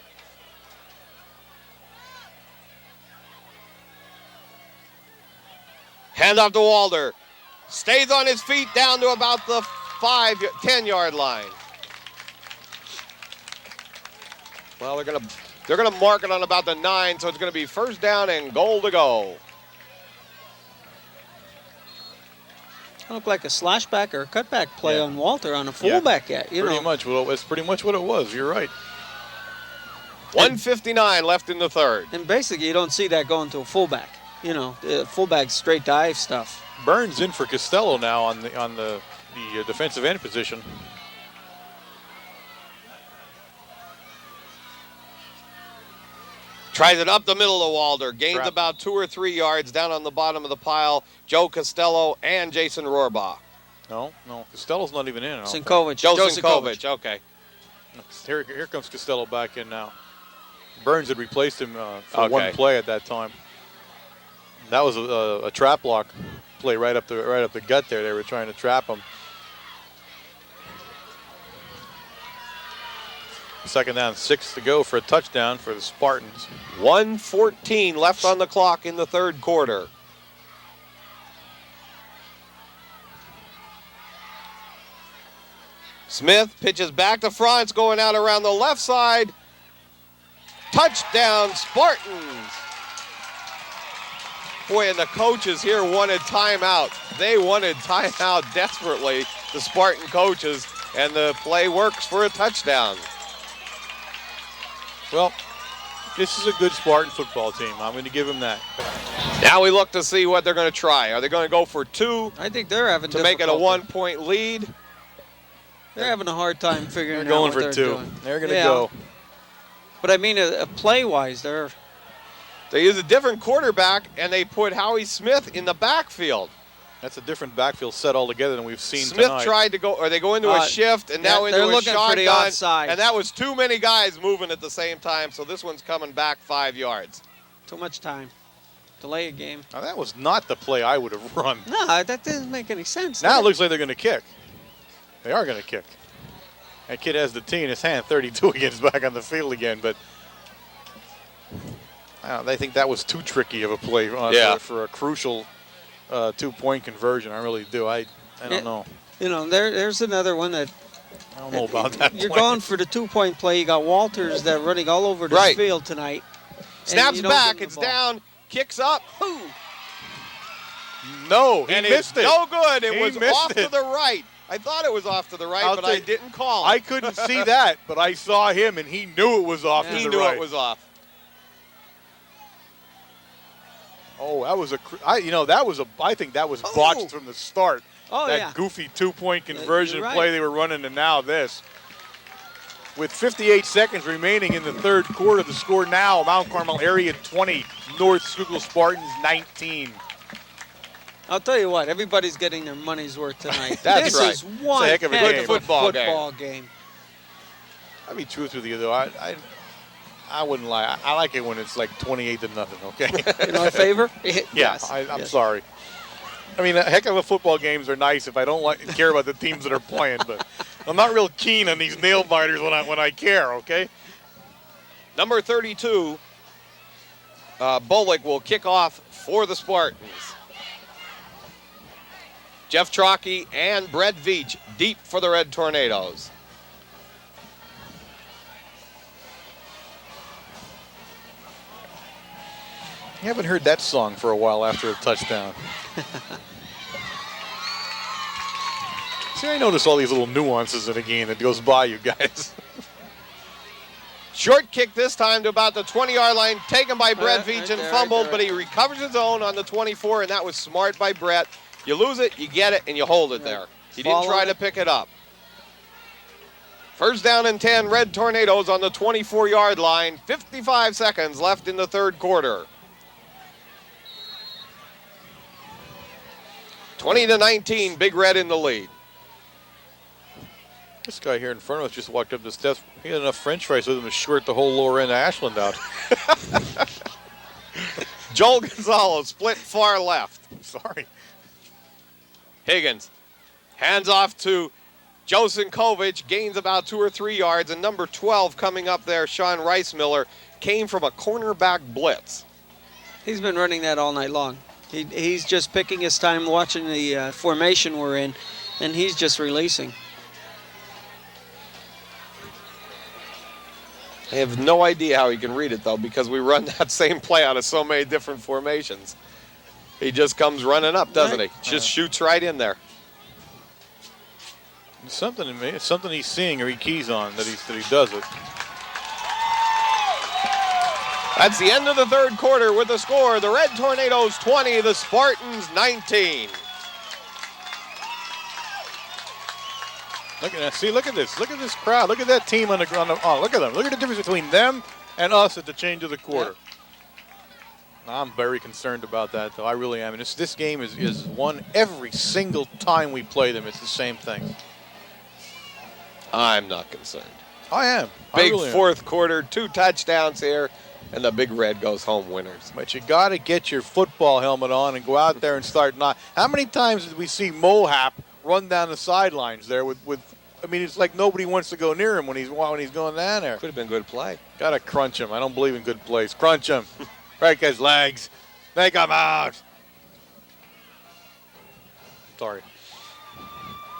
Hand off to Walder. Stays on his feet down to about the 10-yard line. Well, they're gonna mark it on about the 9, so it's gonna be first down and goal to go. Looked like a slashback or a cutback play on Walter on a fullback. Pretty much. Well, it's pretty much what it was. You're right. 1:59 left in the third. And basically, you don't see that going to a fullback. Fullback straight dive stuff. Burns in for Costello now on the defensive end position. Tries it up the middle to Walder. Gains about 2 or 3 yards down on the bottom of the pile. Joe Costello and Jason Rohrbach. No. Costello's not even in. Sinkovich. Joe Sinkovich. Okay. Here comes Costello back in now. Burns had replaced him for one play at that time. That was a trap block play right up the gut there. They were trying to trap him. Second down, 6 to go for a touchdown for the Spartans. 1:14 left on the clock in the third quarter. Smith pitches back to front, going out around the left side. Touchdown, Spartans. Boy, and the coaches here wanted timeout. They wanted timeout desperately, the Spartan coaches, and the play works for a touchdown. Well, this is a good Spartan football team. I'm going to give them that. Now we look to see what they're going to try. Are they going to go for 2? I think they're having to make it a 1-point lead. They're having a hard time figuring out what they're doing. They're going for 2. They're going to go. But I mean, play-wise, they use a different quarterback, and they put Howie Smith in the backfield. That's a different backfield set altogether than we've seen Smith tonight. tried to go, or they go into a shift, and now into a shotgun, and that was too many guys moving at the same time, so this one's coming back 5 yards. Too much time. Delay a game. Now, that was not the play I would have run. No, that doesn't make any sense. Now it looks like they're going to kick. They are going to kick. That kid has the tee in his hand, 32 against back on the field again, but they think that was too tricky of a play for a crucial 2-point conversion. I really do. I don't know. There's another one that I don't know about that. You're going for the 2-point play. You got Walters that running all over the field tonight. Snaps back. It's down. Kicks up. Ooh. No, he missed it. No good. It was off to the right. I thought it was off to the right, but I didn't call it. I couldn't see that, but I saw him, and he knew it was off to the right. He knew it was off. Oh, that was I think that was botched from the start. That goofy 2-point conversion play they were running, and now this. With 58 seconds remaining in the third quarter, the score now, Mount Carmel area 20, North Schuylkill Spartans 19. I'll tell you what, everybody's getting their money's worth tonight. That's right. This is one heck of a football game. I'll be truth with you, though. I wouldn't lie. I like it when it's like 28-0, okay? In our favor? Yes. I'm sorry. I mean, a heck of a football games are nice if I don't care about the teams that are playing, but I'm not real keen on these nail biters when I care, okay? Number 32, Bullock will kick off for the Spartans. Jeff Trocchi and Brett Veach deep for the Red Tornadoes. I haven't heard that song for a while after a touchdown. See, I notice all these little nuances in a game that goes by you guys. Short kick this time to about the 20-yard line, taken by Brett Veach and fumbled, but he recovers his own on the 24, and that was smart by Brett. You lose it, you get it, and you hold it there. He didn't try to pick it up. First down and 10, Red Tornadoes on the 24-yard line. 55 seconds left in the third quarter. 20-19, Big Red in the lead. This guy here in front of us just walked up the steps. He had enough French fries with him to short the whole lower end of Ashland out. Joel Gonzalo split far left. Sorry. Higgins hands off to Joe Sinkovich, gains about 2 or 3 yards, and number 12 coming up there, Sean Rice-Miller, came from a cornerback blitz. He's been running that all night long. He's just picking his time watching the formation we're in, and he's just releasing. I have no idea how he can read it, though, because we run that same play out of so many different formations. He just comes running up, doesn't he? Just shoots right in there. It's something in me. It's something he's seeing or he keys on that he does it. That's the end of the third quarter with the score. The Red Tornadoes 20, the Spartans 19. Look at that. See, look at this. Look at this crowd. Look at that team on the ground. Oh, look at them. Look at the difference between them and us at the change of the quarter. Yeah. I'm very concerned about that, though. I really am. And this game is won every single time we play them. It's the same thing. I'm not concerned. I am. Big really fourth quarter, 2 touchdowns here, and the Big Red goes home winners. But you got to get your football helmet on and go out there and start not. How many times did we see Mohap run down the sidelines there with I mean, it's like nobody wants to go near him when he's going down there. Could have been good play. Got to crunch him. I don't believe in good plays. Crunch him. Break his legs. Make him out. Sorry.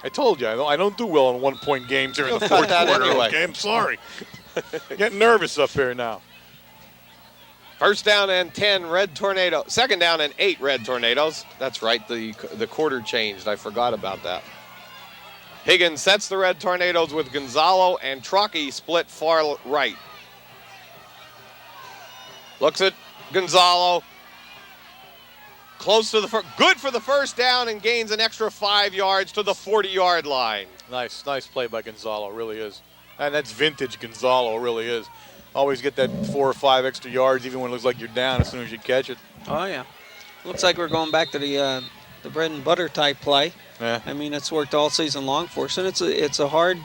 I told you, I don't do well in one-point games here in the fourth quarter. Anyway. Okay, I'm sorry. Getting nervous up here now. First down and 10, Red Tornado. Second down and 8, Red Tornadoes. That's right, the quarter changed. I forgot about that. Higgins sets the Red Tornadoes with Gonzalo and Trocchi split far right. Looks at Gonzalo. Close to the good for the first down and gains an extra 5 yards to the 40-yard line. Nice play by Gonzalo, really is. And that's vintage Gonzalo, really is. Always get that 4 or 5 extra yards even when it looks like you're down as soon as you catch it. Oh, yeah. Looks like we're going back to the bread and butter type play. Yeah. I mean, it's worked all season long for us, and it's a hard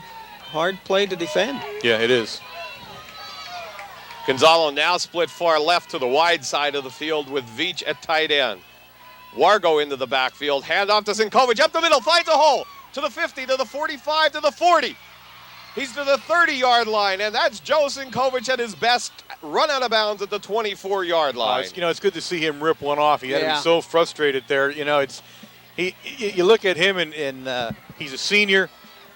play to defend. Yeah, it is. Gonzalo now split far left to the wide side of the field with Veach at tight end. Wargo into the backfield, handoff to Sinkovich, up the middle, finds a hole, to the 50, to the 45, to the 40. He's to the 30-yard line, and that's Joe Sinkovich at his best, run out of bounds at the 24-yard line. It's good to see him rip one off. He had to be so frustrated there. You look at him, and he's a senior,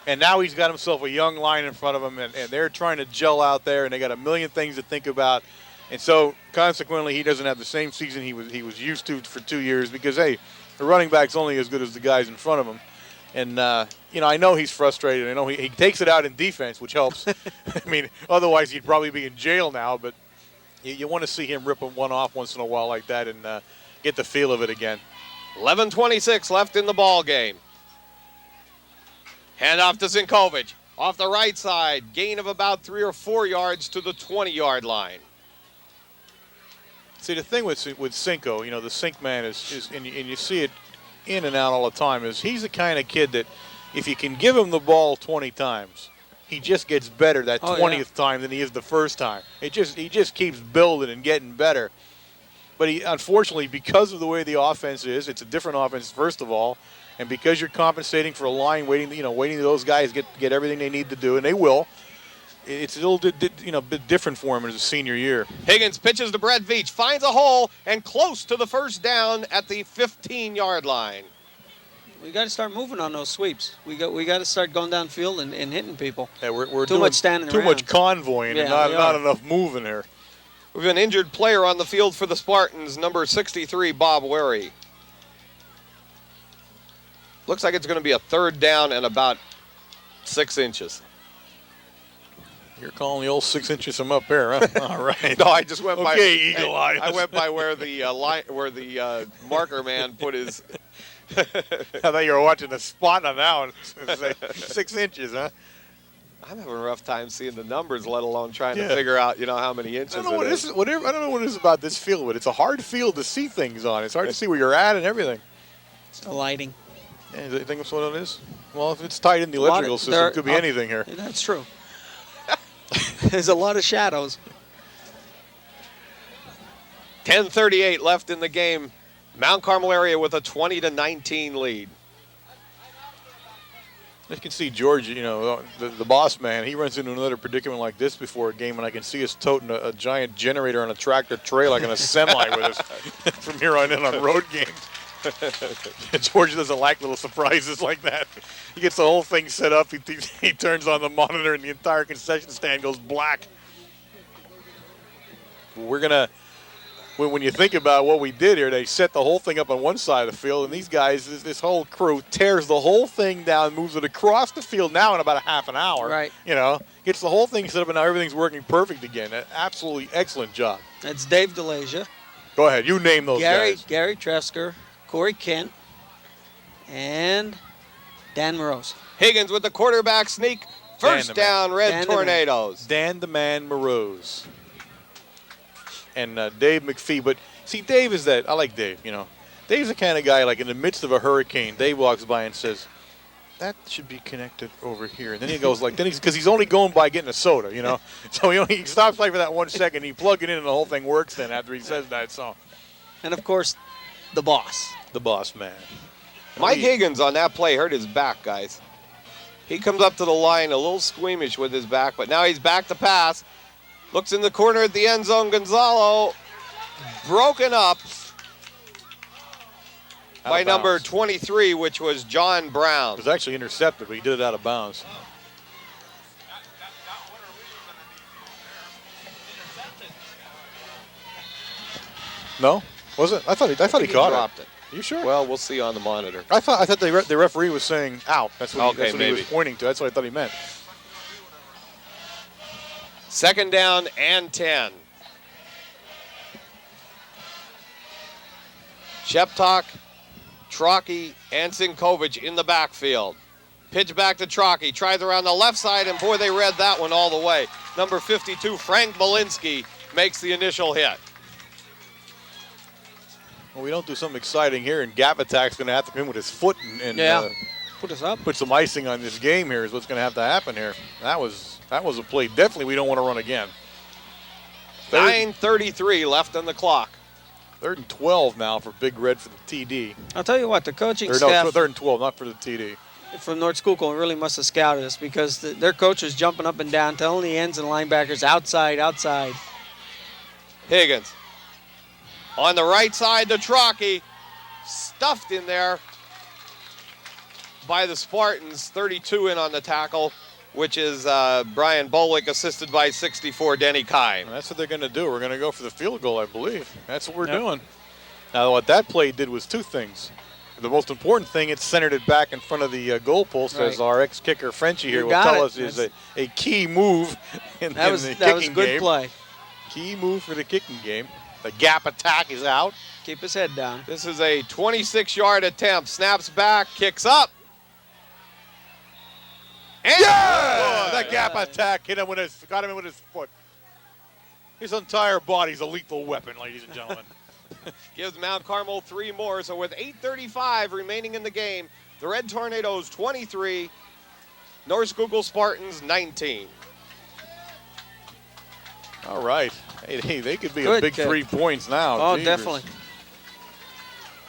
and now he's got himself a young line in front of him, and they're trying to gel out there, and they got a million things to think about. And so, consequently, he doesn't have the same season he was used to for 2 years because, hey, the running back's only as good as the guys in front of him. And, I know he's frustrated. I know he takes it out in defense, which helps. I mean, otherwise he'd probably be in jail now. But you want to see him rip one off once in a while like that and get the feel of it again. 11:26 left in the ball game. Handoff to Sinkovich. Off the right side, gain of about 3 or 4 yards to the 20-yard line. See, the thing with Cinco, the Sink man is and you see it in and out all the time, is he's the kind of kid that if you can give him the ball 20 times, he just gets better that 20th time than he is the first time. He just keeps building and getting better. But unfortunately, because of the way the offense is, it's a different offense, first of all, and because you're compensating for a line, waiting those guys get everything they need to do, and they will. It's a little bit different for him in his senior year. Higgins pitches to Brett Veach, finds a hole, and close to the first down at the 15-yard line. We got to start moving on those sweeps. We got to start going downfield and hitting people. Yeah, we're too doing much standing too around. much convoying and not enough moving here. We have an injured player on the field for the Spartans, number 63, Bob Wary. Looks like it's going to be a third down and about 6 inches. You're calling the old 6 inches from up there, huh? All right. No, I just went by. Okay, Eagle Eye. I went by where the marker man put his. I thought you were watching the spot on that one. Say 6 inches, huh? I'm having a rough time seeing the numbers, let alone trying to figure out, how many inches. I don't know what this is. I don't know what it is about this field, but it's a hard field to see things on. It's hard to see where you're at and everything. It's the lighting. Yeah, you think that's what it is? Well, if it's tied in the electrical system, it could be anything here. That's true. There's a lot of shadows. 10:38 left in the game. Mount Carmel area with a 20-19 lead. You can see George, the boss man, he runs into another predicament like this before a game, and I can see us toting a giant generator on a tractor trailer like in a semi with us from here on in on road games. George doesn't like little surprises like that. He gets the whole thing set up, he turns on the monitor, and the entire concession stand goes black. We're going to, when you think about what we did here, they set the whole thing up on one side of the field, and these guys, this whole crew, tears the whole thing down, moves it across the field now in about a half an hour. Right. Gets the whole thing set up, and now everything's working perfect again. An absolutely excellent job. That's Dave DeLasia. Go ahead. You name those guys. Gary Tresker, Corey Kent, and Dan Morose. Higgins with the quarterback sneak. First down, Red Tornadoes. Dan the Man Morose. And Dave McPhee. But, see, Dave is that. I like Dave, Dave's the kind of guy, like in the midst of a hurricane, Dave walks by and says, that should be connected over here. And then he goes because he's only going by getting a soda, So he stops like for that 1 second. He plugs it in and the whole thing works then after he says that. So. And, of course, the boss. The boss man. Mike Higgins on that play hurt his back, guys. He comes up to the line a little squeamish with his back, but now he's back to pass. Looks in the corner at the end zone. Gonzalo broken up by number 23, which was John Brown. It was actually intercepted, but he did it out of bounds. No? Was it? I thought he caught it. You sure? Well, we'll see on the monitor. I thought the referee was saying out. That's what he was pointing to. That's what I thought he meant. Second down and 10. Sheptok, Trocky, and Sinkovic in the backfield. Pitch back to Trocky. Tries around the left side, and boy, they read that one all the way. Number 52, Frank Malinsky, makes the initial hit. Well, we don't do something exciting here, and Gap Attack's going to have to come in with his foot and put us up. Put some icing on this game here is what's going to have to happen here. That was a play. Definitely we don't want to run again. 9:33 left on the clock. 3rd and 12 now for Big Red for the TD. I'll tell you what, the coaching staff. No, 3rd and 12, not for the TD. From North Schuylkill really must have scouted us because their coach is jumping up and down, telling the ends and linebackers outside. Higgins. On the right side to Trocky. Stuffed in there by the Spartans. 32 in on the tackle, which is Brian Bolick, assisted by 64 Denny Kine. That's what they're going to do. We're going to go for the field goal, I believe. That's what we're doing. Now, what that play did was two things. The most important thing, it centered it back in front of the goal post, as our ex-kicker Frenchie here will tell us is a key move in the kicking game. That was a good play. Key move for the kicking game. The gap attack is out. Keep his head down. This is a 26-yard attempt. Snaps back, kicks up. And that gap attack got him with his foot. His entire body's a lethal weapon, ladies and gentlemen. Gives Mount Carmel 3 more. So with 8:35 remaining in the game, the Red Tornadoes 23, North Schuylkill Spartans 19. All right. Hey, they could be Good a big kick. 3 points now. Oh, Jeebers. definitely.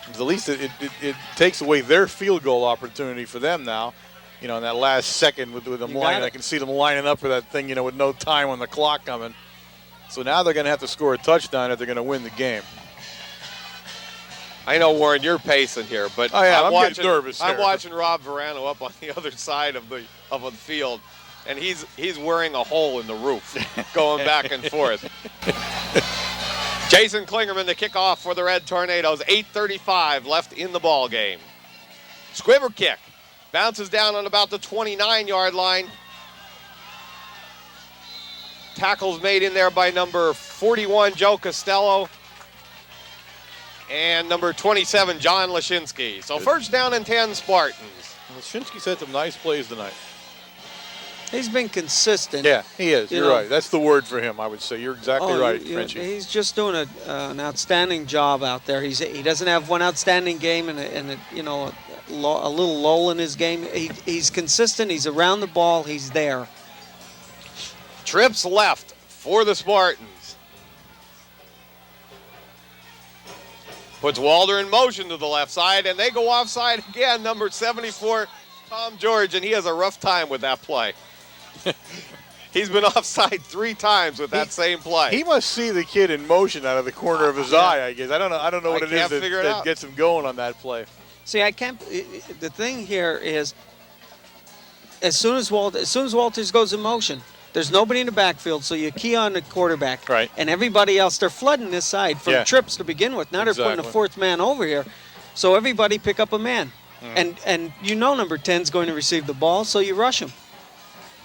At least it takes away their field goal opportunity for them now. In that last second with them lining, I can see them lining up for that thing, with no time on the clock coming. So now they're going to have to score a touchdown if they're going to win the game. I know, Warren, you're pacing here, but I'm getting nervous I'm here. watching Rob Verano up on the other side of the field, and he's wearing a hole in the roof, going back and forth. Jason Klingerman, the kickoff for the Red Tornadoes. 8:35 left in the ball game. Squibber kick bounces down on about the 29-yard line. Tackles made in there by number 41, Joe Costello, and number 27, John Lashinsky. So first down and 10 Spartans. Lashinsky's had some nice plays tonight. He's been consistent. Yeah, he is. You're know. right. That's the word for him, I would say. You're exactly right, Frenchie. He's just doing an outstanding job out there. He doesn't have one outstanding game and a little lull in his game. He's consistent. He's around the ball. He's there. Trips left for the Spartans. Puts Walder in motion to the left side, and they go offside again. Number 74, Tom George, and he has a rough time with that play. He's been offside 3 times with that same play. He must see the kid in motion out of the corner of his eye, I guess. I don't know what it is that gets him going on that play. See, I can't. The thing here is, as soon as Walters goes in motion, there's nobody in the backfield, so you key on the quarterback. Right. And everybody else, they're flooding this side from trips to begin with. Now they're putting a 4th man over here. So everybody pick up a man. And number 10's going to receive the ball, so you rush him.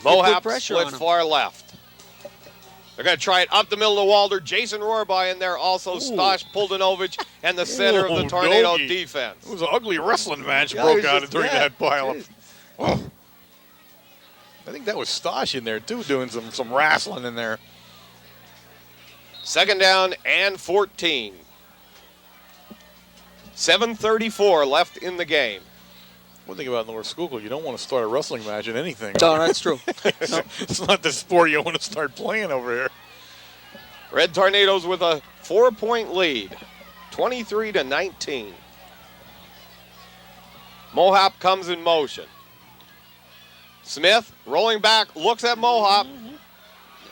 Mohap split far left. They're going to try it up the middle of Walder. Jason Rohrby in there also. Stosh Puldanovich and the center of the Tornado defense. It was an ugly wrestling match broke out during that pileup. Oh. I think that was Stosh in there, too, doing some wrestling in there. Second down and 14. 7:34 left in the game. One thing about North Schuylkill, you don't want to start a wrestling match in anything. No, that's true. No. It's not the sport you want to start playing over here. Red Tornadoes with a 4-point lead, 23-19. Mohap comes in motion. Smith rolling back, looks at Mohap.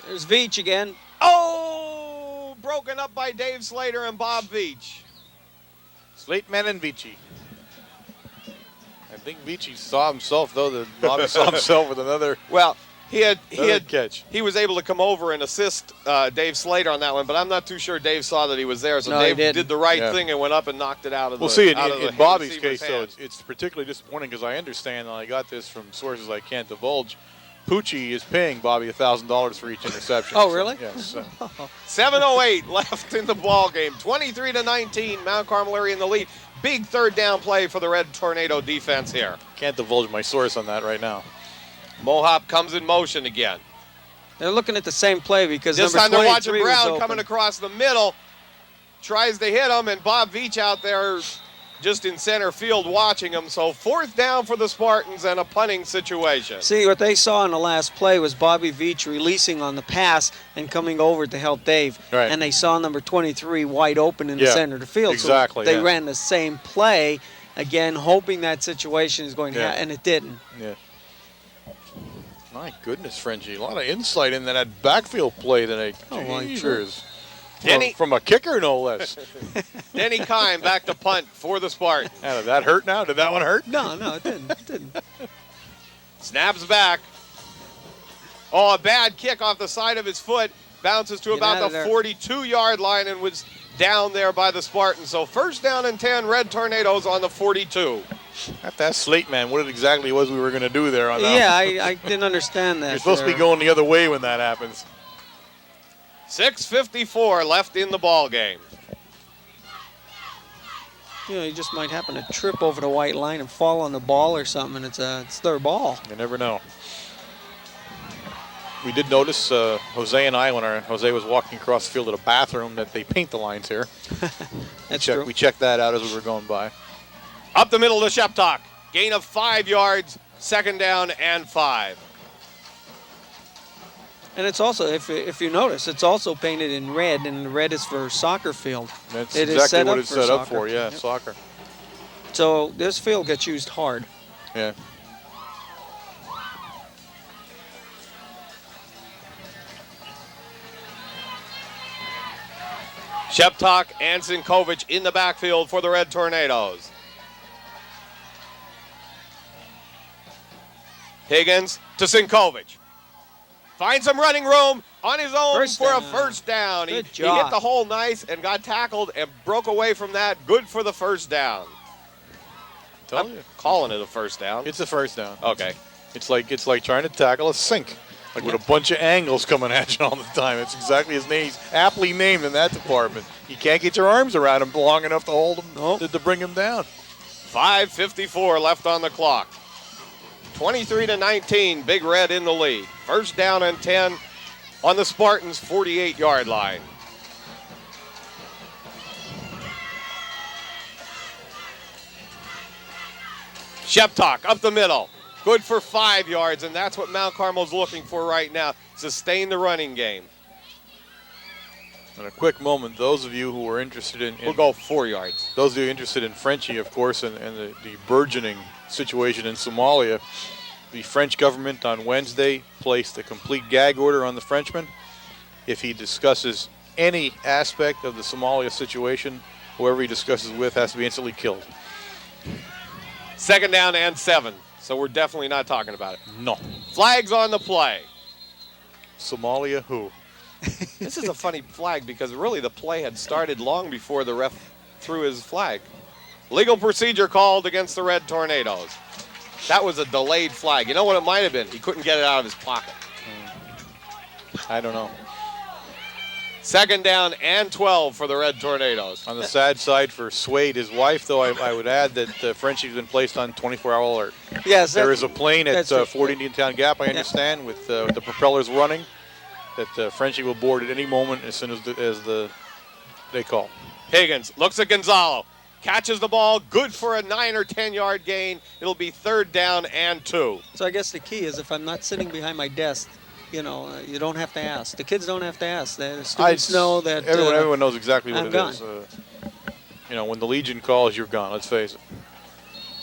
There's Veach again. Oh, broken up by Dave Slater and Bob Veach. Slateman and Veachy. I think Veachy saw himself, though. That Bobby saw himself with another. Well, he had catch. He was able to come over and assist Dave Slater on that one, but I'm not too sure Dave saw that he was there. So no, Dave did the right thing and went up and knocked it out of the. We'll see. In Bobby's case, though, it's particularly disappointing because I understand, and I got this from sources I can't divulge. Pucci is paying Bobby $1,000 for each interception. Oh, really? Yes. 7:08 left in the ball game. 23-19. Mount Carmel area in the lead. Big third down play for the Red Tornado defense here. Can't divulge my source on that right now. Mohap comes in motion again. They're looking at the same play because this number time they're watching 23 Brown coming across the middle. Tries to hit him, and Bob Veach out there just in center field watching him. So 4th down for the Spartans and a punting situation. See, what they saw in the last play was Bobby Veach releasing on the pass and coming over to help Dave. Right. And they saw number 23 wide open in the center of the field. Exactly. So they ran the same play, again, hoping that situation is going to happen, and it didn't. Yeah. My goodness, Frenchie. A lot of insight in that backfield play today. Jeez. From a kicker, no less. Denny Kime back to punt for the Spartans. Did that hurt now? Did that one hurt? No, it didn't. It didn't. Snaps back. Oh, a bad kick off the side of his foot. Bounces to about the 42-yard line and was down there by the Spartans. So first down and 10, Red Tornadoes on the 42. I have to ask Slate Man what it exactly was we were going to do there on that. Yeah, I didn't understand that. You're supposed to be going the other way when that happens. 6:54 left in the ball game. You just might happen to trip over the white line and fall on the ball or something, and it's their ball. You never know. We did notice, Jose and I, when Jose was walking across the field to the bathroom, that they paint the lines here. That's true. We checked that out as we were going by. Up the middle to Sheptock. Gain of 5 yards, 2nd down and 5. And it's also, if you notice, it's also painted in red, and the red is for soccer field. That's exactly what it's set up for, yeah, soccer. So this field gets used hard. Yeah. Sheptok and Sinkovich in the backfield for the Red Tornadoes. Higgins to Sinkovich. Finds some running room on his own a first down. He hit the hole nice and got tackled and broke away from that. Good for the first down. I'm calling it a first down. It's a first down. Okay. It's like trying to tackle a sink, like with a bunch of angles coming at you all the time. It's exactly his name. He's aptly named in that department. You can't get your arms around him long enough to hold him to bring him down. 5:54 left on the clock. 23-19, Big Red in the lead. First down and 10 on the Spartans' 48-yard line. Sheptok up the middle. Good for 5 yards, and that's what Mount Carmel's looking for right now. Sustain the running game. In a quick moment, those of you who are interested in we'll go 4 yards. Those of you interested in Frenchie, of course, and the burgeoning situation in Somalia, the French government on Wednesday placed a complete gag order on the Frenchman. If he discusses any aspect of the Somalia situation, whoever he discusses with has to be instantly killed. Second down and 7, so we're definitely not talking about it. No. Flags on the play. Somalia who? This is a funny flag because really the play had started long before the ref threw his flag. Legal procedure called against the Red Tornadoes. That was a delayed flag. You know what it might have been? He couldn't get it out of his pocket. I don't know. Second down and 12 for the Red Tornadoes. On the sad side for Swade, his wife, though, I would add that Frenchie's been placed on 24-hour alert. Yes. There is a plane at Fort Indian Town Gap, I understand, with the propellers running, that Frenchie will board at any moment as soon as they call. Higgins looks at Gonzalo. Catches the ball, good for a 9 or 10-yard gain. It'll be third down and 2. So I guess the key is if I'm not sitting behind my desk, you don't have to ask. The kids don't have to ask. The students know that everyone knows exactly what I'm is. When the Legion calls, you're gone. Let's face it.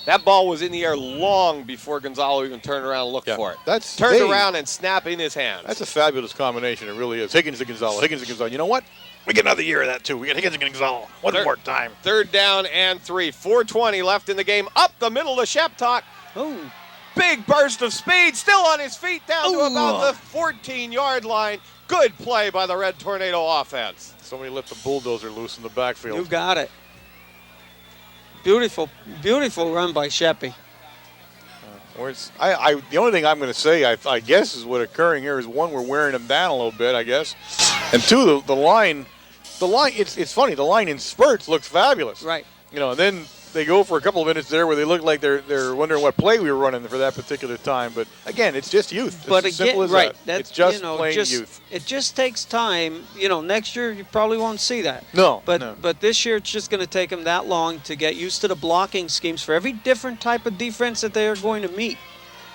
That ball was in the air long before Gonzalo even turned around and looked for it. Turned around and snapped in his hands. That's a fabulous combination. It really is. Higgins to Gonzalo. Higgins to Gonzalo. You know what? We get another year of that, too. We get Higgins and Gonzalo. One more time. Third down and 3. 4:20 left in the game. Up the middle to Sheptok. Oh. Big burst of speed. Still on his feet down to about the 14-yard line. Good play by the Red Tornado offense. Somebody let the bulldozer loose in the backfield. You got it. Beautiful, beautiful run by Sheppy. The only thing I'm going to say, I guess, is what's occurring here is, one, we're wearing him down a little bit, I guess. And two, the line, it's funny, the line in spurts looks fabulous. Right. And then they go for a couple of minutes there where they look like they're wondering what play we were running for that particular time. But again, it's just youth. But it's as simple as right, that. It's just plain youth. It just takes time. Next year you probably won't see that. No. But this year it's just going to take them that long to get used to the blocking schemes for every different type of defense that they are going to meet.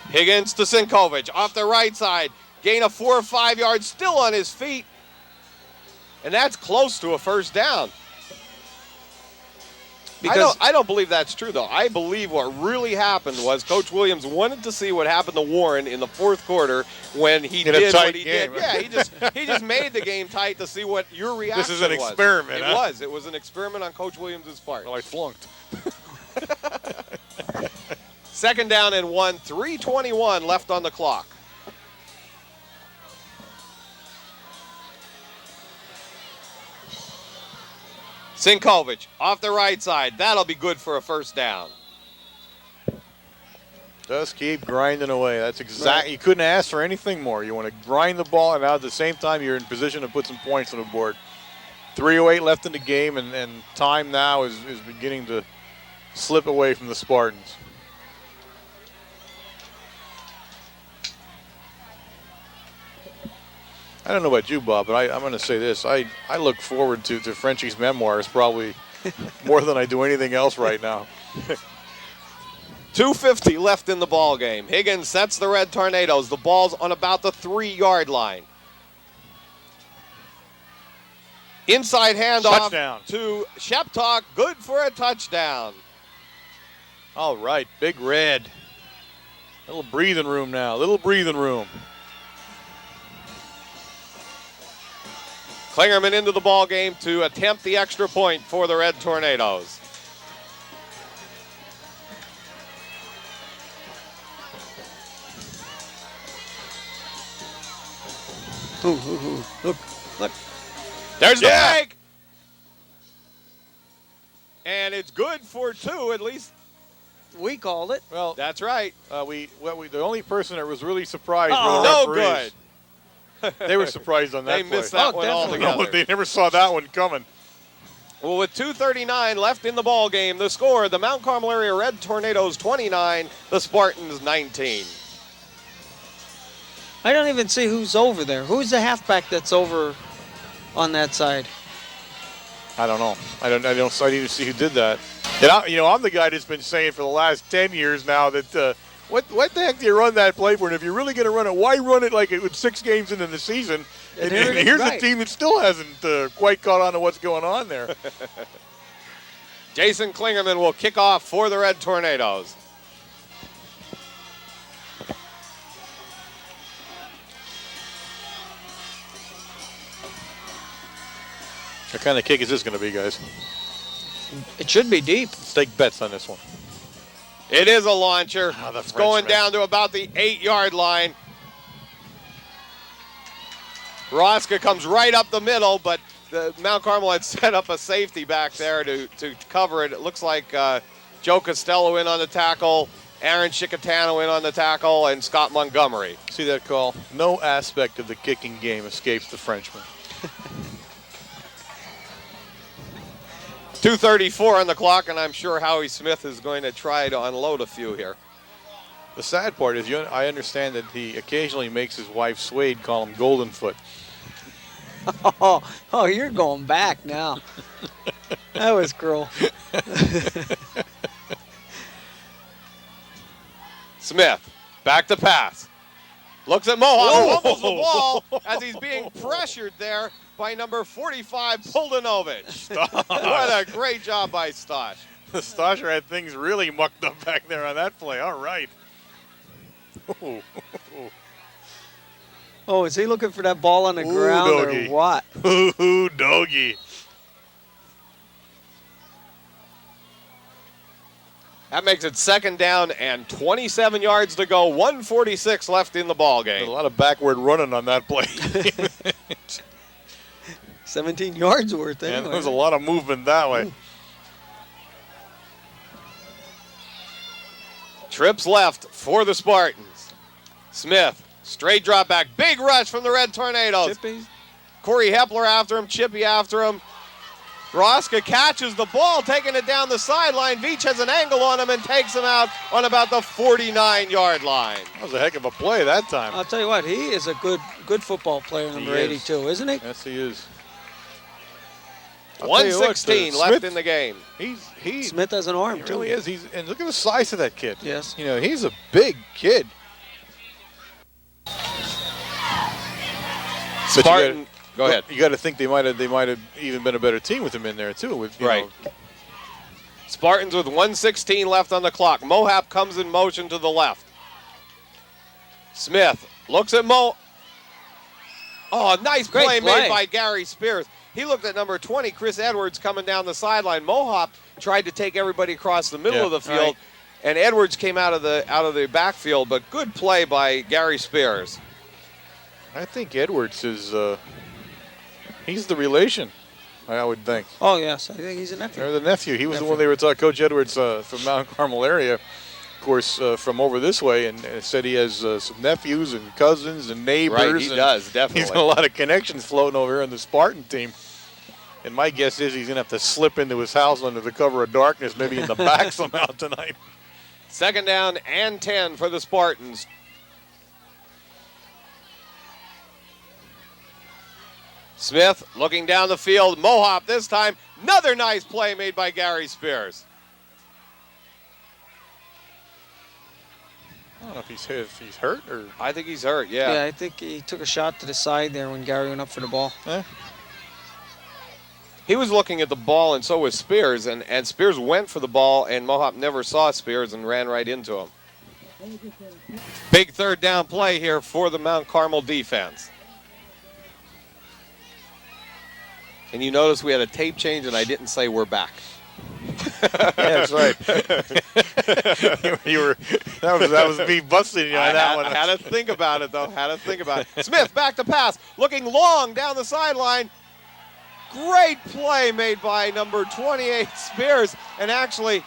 Higgins to Sinkovich off the right side. Gain of 4 or 5 yards, still on his feet. And that's close to a first down. Because I don't believe that's true, though. I believe what really happened was Coach Williams wanted to see what happened to Warren in the fourth quarter when he did what he did. Yeah, he just made the game tight to see what your reaction was. This is an experiment. It was an experiment on Coach Williams' part. Well, I flunked. Second down and 1, 3:21 left on the clock. Sinkovich off the right side. That'll be good for a first down. Just keep grinding away. That's exactly. You couldn't ask for anything more. You want to grind the ball, and at the same time, you're in position to put some points on the board. 3:08 left in the game, and time now is beginning to slip away from the Spartans. I don't know about you, Bob, but I'm going to say this. I look forward to Frenchie's memoirs probably more than I do anything else right now. 2:50 left in the ball game. Higgins sets the Red Tornadoes. The ball's on about the 3-yard line. Inside handoff to Sheptok. Good for a touchdown. All right, Big Red. Little breathing room now. Little breathing room. Klingerman into the ball game to attempt the extra point for the Red Tornadoes. Look. There's the break. And it's good for 2, at least. We called it. Well, That's right. the only person that was really surprised Oh, were the no referees. good. They were surprised on that They play. missed that one definitely. altogether. They never saw that one coming. Well, with 2:39 left in the ball game, the score, the Mount Carmel area Red Tornadoes 29, the Spartans 19. I don't even see who's over there. Who's the halfback that's over on that side? I don't know. I didn't see who did that. And I'm the guy that's been saying for the last 10 years now that what the heck do you run that play for? And if you're really going to run it, why run it like it was 6 games into the season? And here's a team that still hasn't quite caught on to what's going on there. Jason Klingerman will kick off for the Red Tornadoes. What kind of kick is this going to be, guys? It should be deep. Let's take bets on this one. It is a launcher. the It's going Frenchman. down to about the 8-yard line. Roska comes right up the middle, but the Mount Carmel had set up a safety back there to cover it. It looks like Joe Costello in on the tackle, Aaron Chicatano in on the tackle, and Scott Montgomery. See that call? No aspect of the kicking game escapes the Frenchman. 2:34 on the clock, and I'm sure Howie Smith is going to try to unload a few here. The sad part is I understand that he occasionally makes his wife Swade call him Golden Foot. Oh, you're going back now. That was cruel. Smith, back to pass. Looks at Mohawk, who Whoa. fumbles the ball as he's being pressured there by number 45, Puldanovich. What a great job by Stosh. The Stasher had things really mucked up back there on that play. All right. Oh, is he looking for that ball on the ground doggy. or what? Ooh, doggy. That makes it 2nd down and 27 yards to go. 1:46 left in the ball A game. lot of backward running on that play. 17 yards worth And anyway. there was a lot of movement that way. Trips left for the Spartans. Smith, straight drop back. Big rush from the Red Tornadoes. Chippy. Corey Hepler after him, Chippy after him. Roska catches the ball, taking it down the sideline. Veach has an angle on him and takes him out on about the 49-yard line. That was a heck of a play that time. I'll tell you what, he is a good football player, number He is. 82, isn't he? Yes, he is. I'll tell you what, 1:16 Smith- left in the game. He Smith has an arm, too. really is. And look at the size of that kid. Yes. He's a big kid. Spartan, go ahead. You got to think they might have even been a better team with him in there too. With you Right. know, Spartans with 1:16 left on the clock. Mohap comes in motion to the left. Smith looks at Oh, nice Great play play. made by Gary Spears. He looked at number 20, Chris Edwards, coming down the sideline. Mohawk tried to take everybody across the middle Yeah, of the field, right. and Edwards came out of the backfield. But good play by Gary Spears. I think Edwards is he's the relation. I would think. Oh, yes. I think he's a nephew. They're the nephew. He was the one they were talking. Coach Edwards from Mount Carmel area, of course, from over this way, and said he has some nephews and cousins and neighbors. Right, he and does, definitely. He's got a lot of connections floating over here in the Spartan team. And my guess is he's going to have to slip into his house under the cover of darkness, maybe in the back somehow tonight. 2nd down and 10 for the Spartans. Smith looking down the field. Mohop this time. Another nice play made by Gary Spears. I don't know if he's hurt or. I think he's hurt, Yeah, I think he took a shot to the side there when Gary went up for the ball. He was looking at the ball, and so was Spears, and Spears went for the ball, and Mohawk never saw Spears and ran right into him. Big 3rd down play here for the Mount Carmel defense. And you notice we had a tape change, and I didn't say we're back. Yeah, that's right. That was me busting you on that one. I had to think about it, though. Had to think about it. Smith back to pass, looking long down the sideline. Great play made by number 28, Spears. And actually,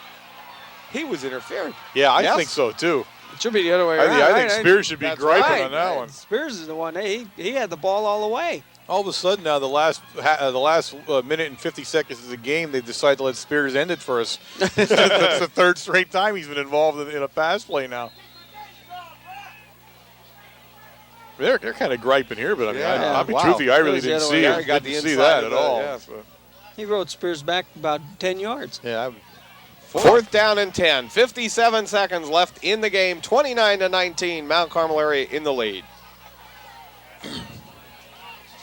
he was interfered. Yeah, I Yes? think so, too. It should be the other way around. I think Spears should be That's griping right. on that one. Spears is the one. He had the ball all the way. All of a sudden now, the last minute and 50 seconds of the game, they decide to let Spears end it for us. That's the third straight time he's been involved in a pass play now. They're kind of griping here, but I mean, Yeah. I'll be Wow. truthful, I really It was the didn't other see way it. around. Got Didn't the see inside that of at the- all. yeah. So, He rode Spears back about 10 yards. yeah, Fourth down and 10. 57 seconds left in the game. 29-19. Mount Carmel area in the lead.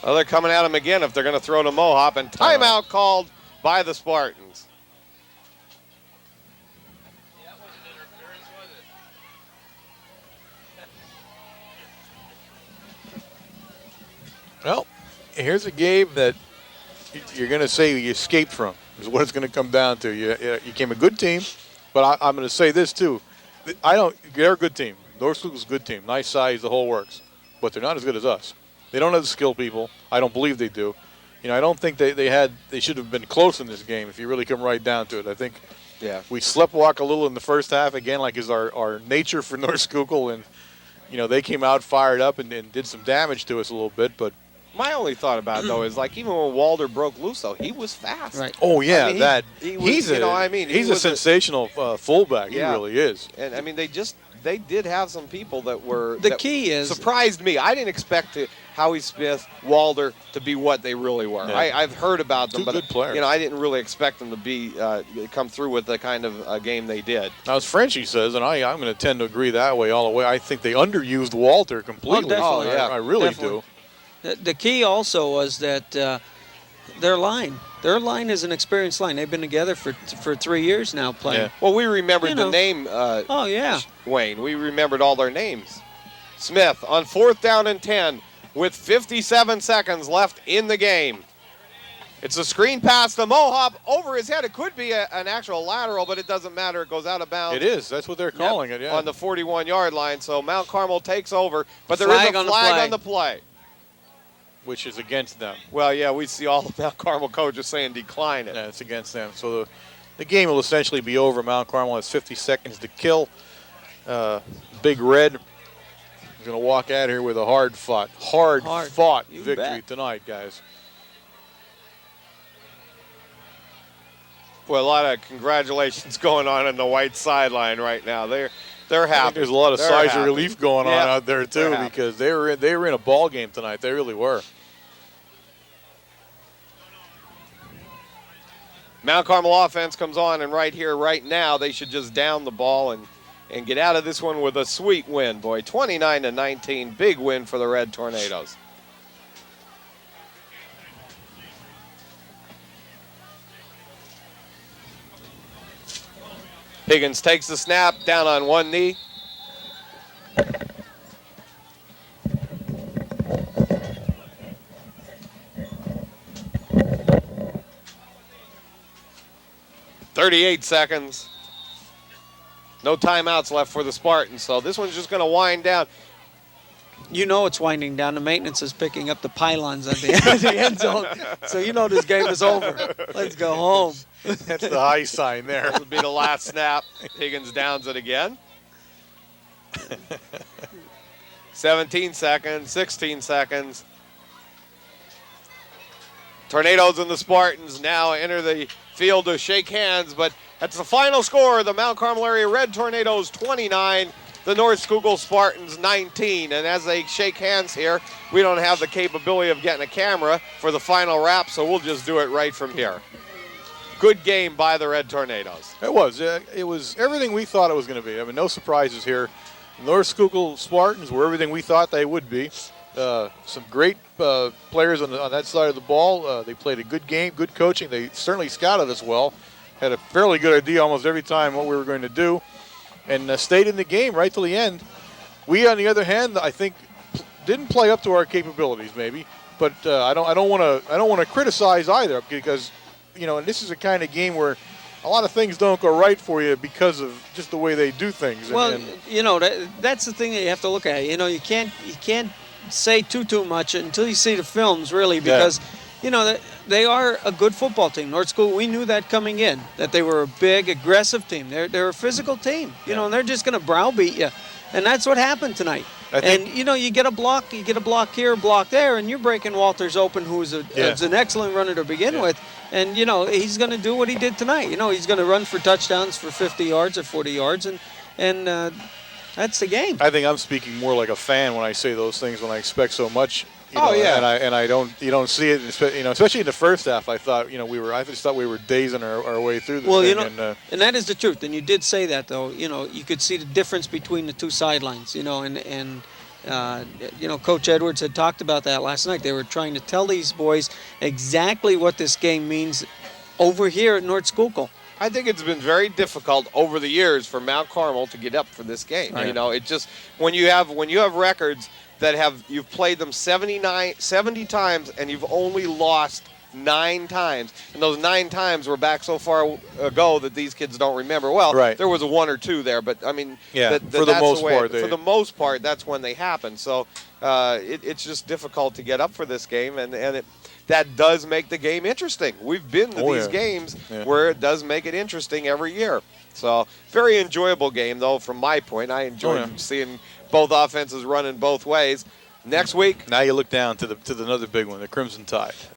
Well, they're coming at him again if they're going to throw to Mohop. And timeout called by the Spartans. well, here's a game that you're going to say you escaped from, is what it's going to come down to. You became a good team, but I'm going to say this too. They're a good team. North Schuylkill's a good team. Nice size, the whole works. But they're not as good as us. They don't have the skill people. I don't believe they do. I don't think they should have been close in this game if you really come right down to it. I think we sleptwalk a little in the first half, again, like is our nature for North Schuylkill. And, they came out fired up and did some damage to us a little bit. But My only thought about it, though, is like even when Walder broke loose, though, he was fast. Right. oh, yeah, I mean, that he was, he's he a was sensational fullback. Yeah. He really is. And, I mean, they did have some people that were. The that key is surprised me. I didn't expect Howie Smith, Walder to be what they really were. Yeah. I've heard about them, Two but good players. I didn't really expect them to be come through with the kind of game they did. Now, as Frenchie says, and I'm going to tend to agree that way all the way, I think they underused Walter completely. definitely. Oh, yeah. I really Definitely. do. The key also was that their line is an experienced line. They've been together for 3 years now playing. Yeah. Well, we remembered the know. name, Oh, yeah. Wayne. We remembered all their names. Smith on 4th down and 10 with 57 seconds left in the game. It's a screen pass to Mohop over his head. It could be an actual lateral, but it doesn't matter. It goes out of bounds. It is. That's what they're calling it, yeah. On the 41-yard line. So Mount Carmel takes over, but there Flag is a on the flag play. on the play. Which is against them. Well, yeah, we see all the Mount Carmel coaches saying decline it. Yeah, it's against them. So the game will essentially be over. Mount Carmel has 50 seconds to kill. Big Red is going to walk out here with a hard-fought You victory bet. tonight, guys. Well, a lot of congratulations going on the white sideline right now. They're I happy. think there's a lot of They're sighs happy. of relief going on Yeah, out there, they're too, happy. because they were in a ball game tonight. They really were. Mount Carmel offense comes on, and right here, right now, they should just down the ball and get out of this one with a sweet win, boy. 29-19, big win for the Red Tornadoes. Higgins takes the snap, down on one knee. .38 seconds. No timeouts left for the Spartans, so this one's just going to wind down. You know it's winding down. The maintenance is picking up the pylons at the end zone. So you know this game is over. Let's go home. That's the high sign there. This will be the last snap. Higgins downs it again. 17 seconds, 16 seconds. Tornadoes and the Spartans now enter the field to shake hands, but that's the final score. The Mount Carmel area Red Tornadoes 29, the North Schuylkill Spartans 19. And as they shake hands here, we don't have the capability of getting a camera for the final wrap, so we'll just do it right from here. Good game by the Red Tornadoes. It was. It was everything we thought it was going to be. I mean, no surprises here. North Schuylkill Spartans were everything we thought they would be. Some great players on that side of the ball. They played a good game, good coaching. They certainly scouted us well. Had a fairly good idea almost every time what we were going to do, and stayed in the game right till the end. We, on the other hand, I think didn't play up to our capabilities maybe. but I don't want to criticize either, because and this is a kind of game where a lot of things don't go right for you because of just the way they do things. Well, that's the thing that you have to look at. You can't say too much until you see the films, really, because they are a good football team. North School, we knew that coming in, that they were a big, aggressive team. They're a physical team, and they're just going to browbeat you, and that's what happened tonight. You get a block here, a block there, and you're breaking Walters open, who's an excellent runner to begin with. And, he's going to do what he did tonight. He's going to run for touchdowns for 50 yards or 40 yards, and that's the game. I think I'm speaking more like a fan when I say those things, when I expect so much. And I don't, you don't see it, especially in the first half. I thought, I just thought we were dazing our way through the thing. And that is the truth. And you did say that, though. You could see the difference between the two sidelines. Coach Edwards had talked about that last night. They were trying to tell these boys exactly what this game means over here at North Schuylkill. I think it's been very difficult over the years for Mount Carmel to get up for this game. Right. It just when you have records that you've played them 70 times and you've only lost 9 times, and those 9 times were back so far ago that these kids don't remember. Well, there was a 1 or 2 there, but I mean, for the most part, that's when they happen. So it's just difficult to get up for this game, and that does make the game interesting. We've been to these games where it does make it interesting every year. So very enjoyable game, though. From my point, I enjoyed seeing both offenses running both ways. Next week, now you look down to another big one, the Crimson Tide.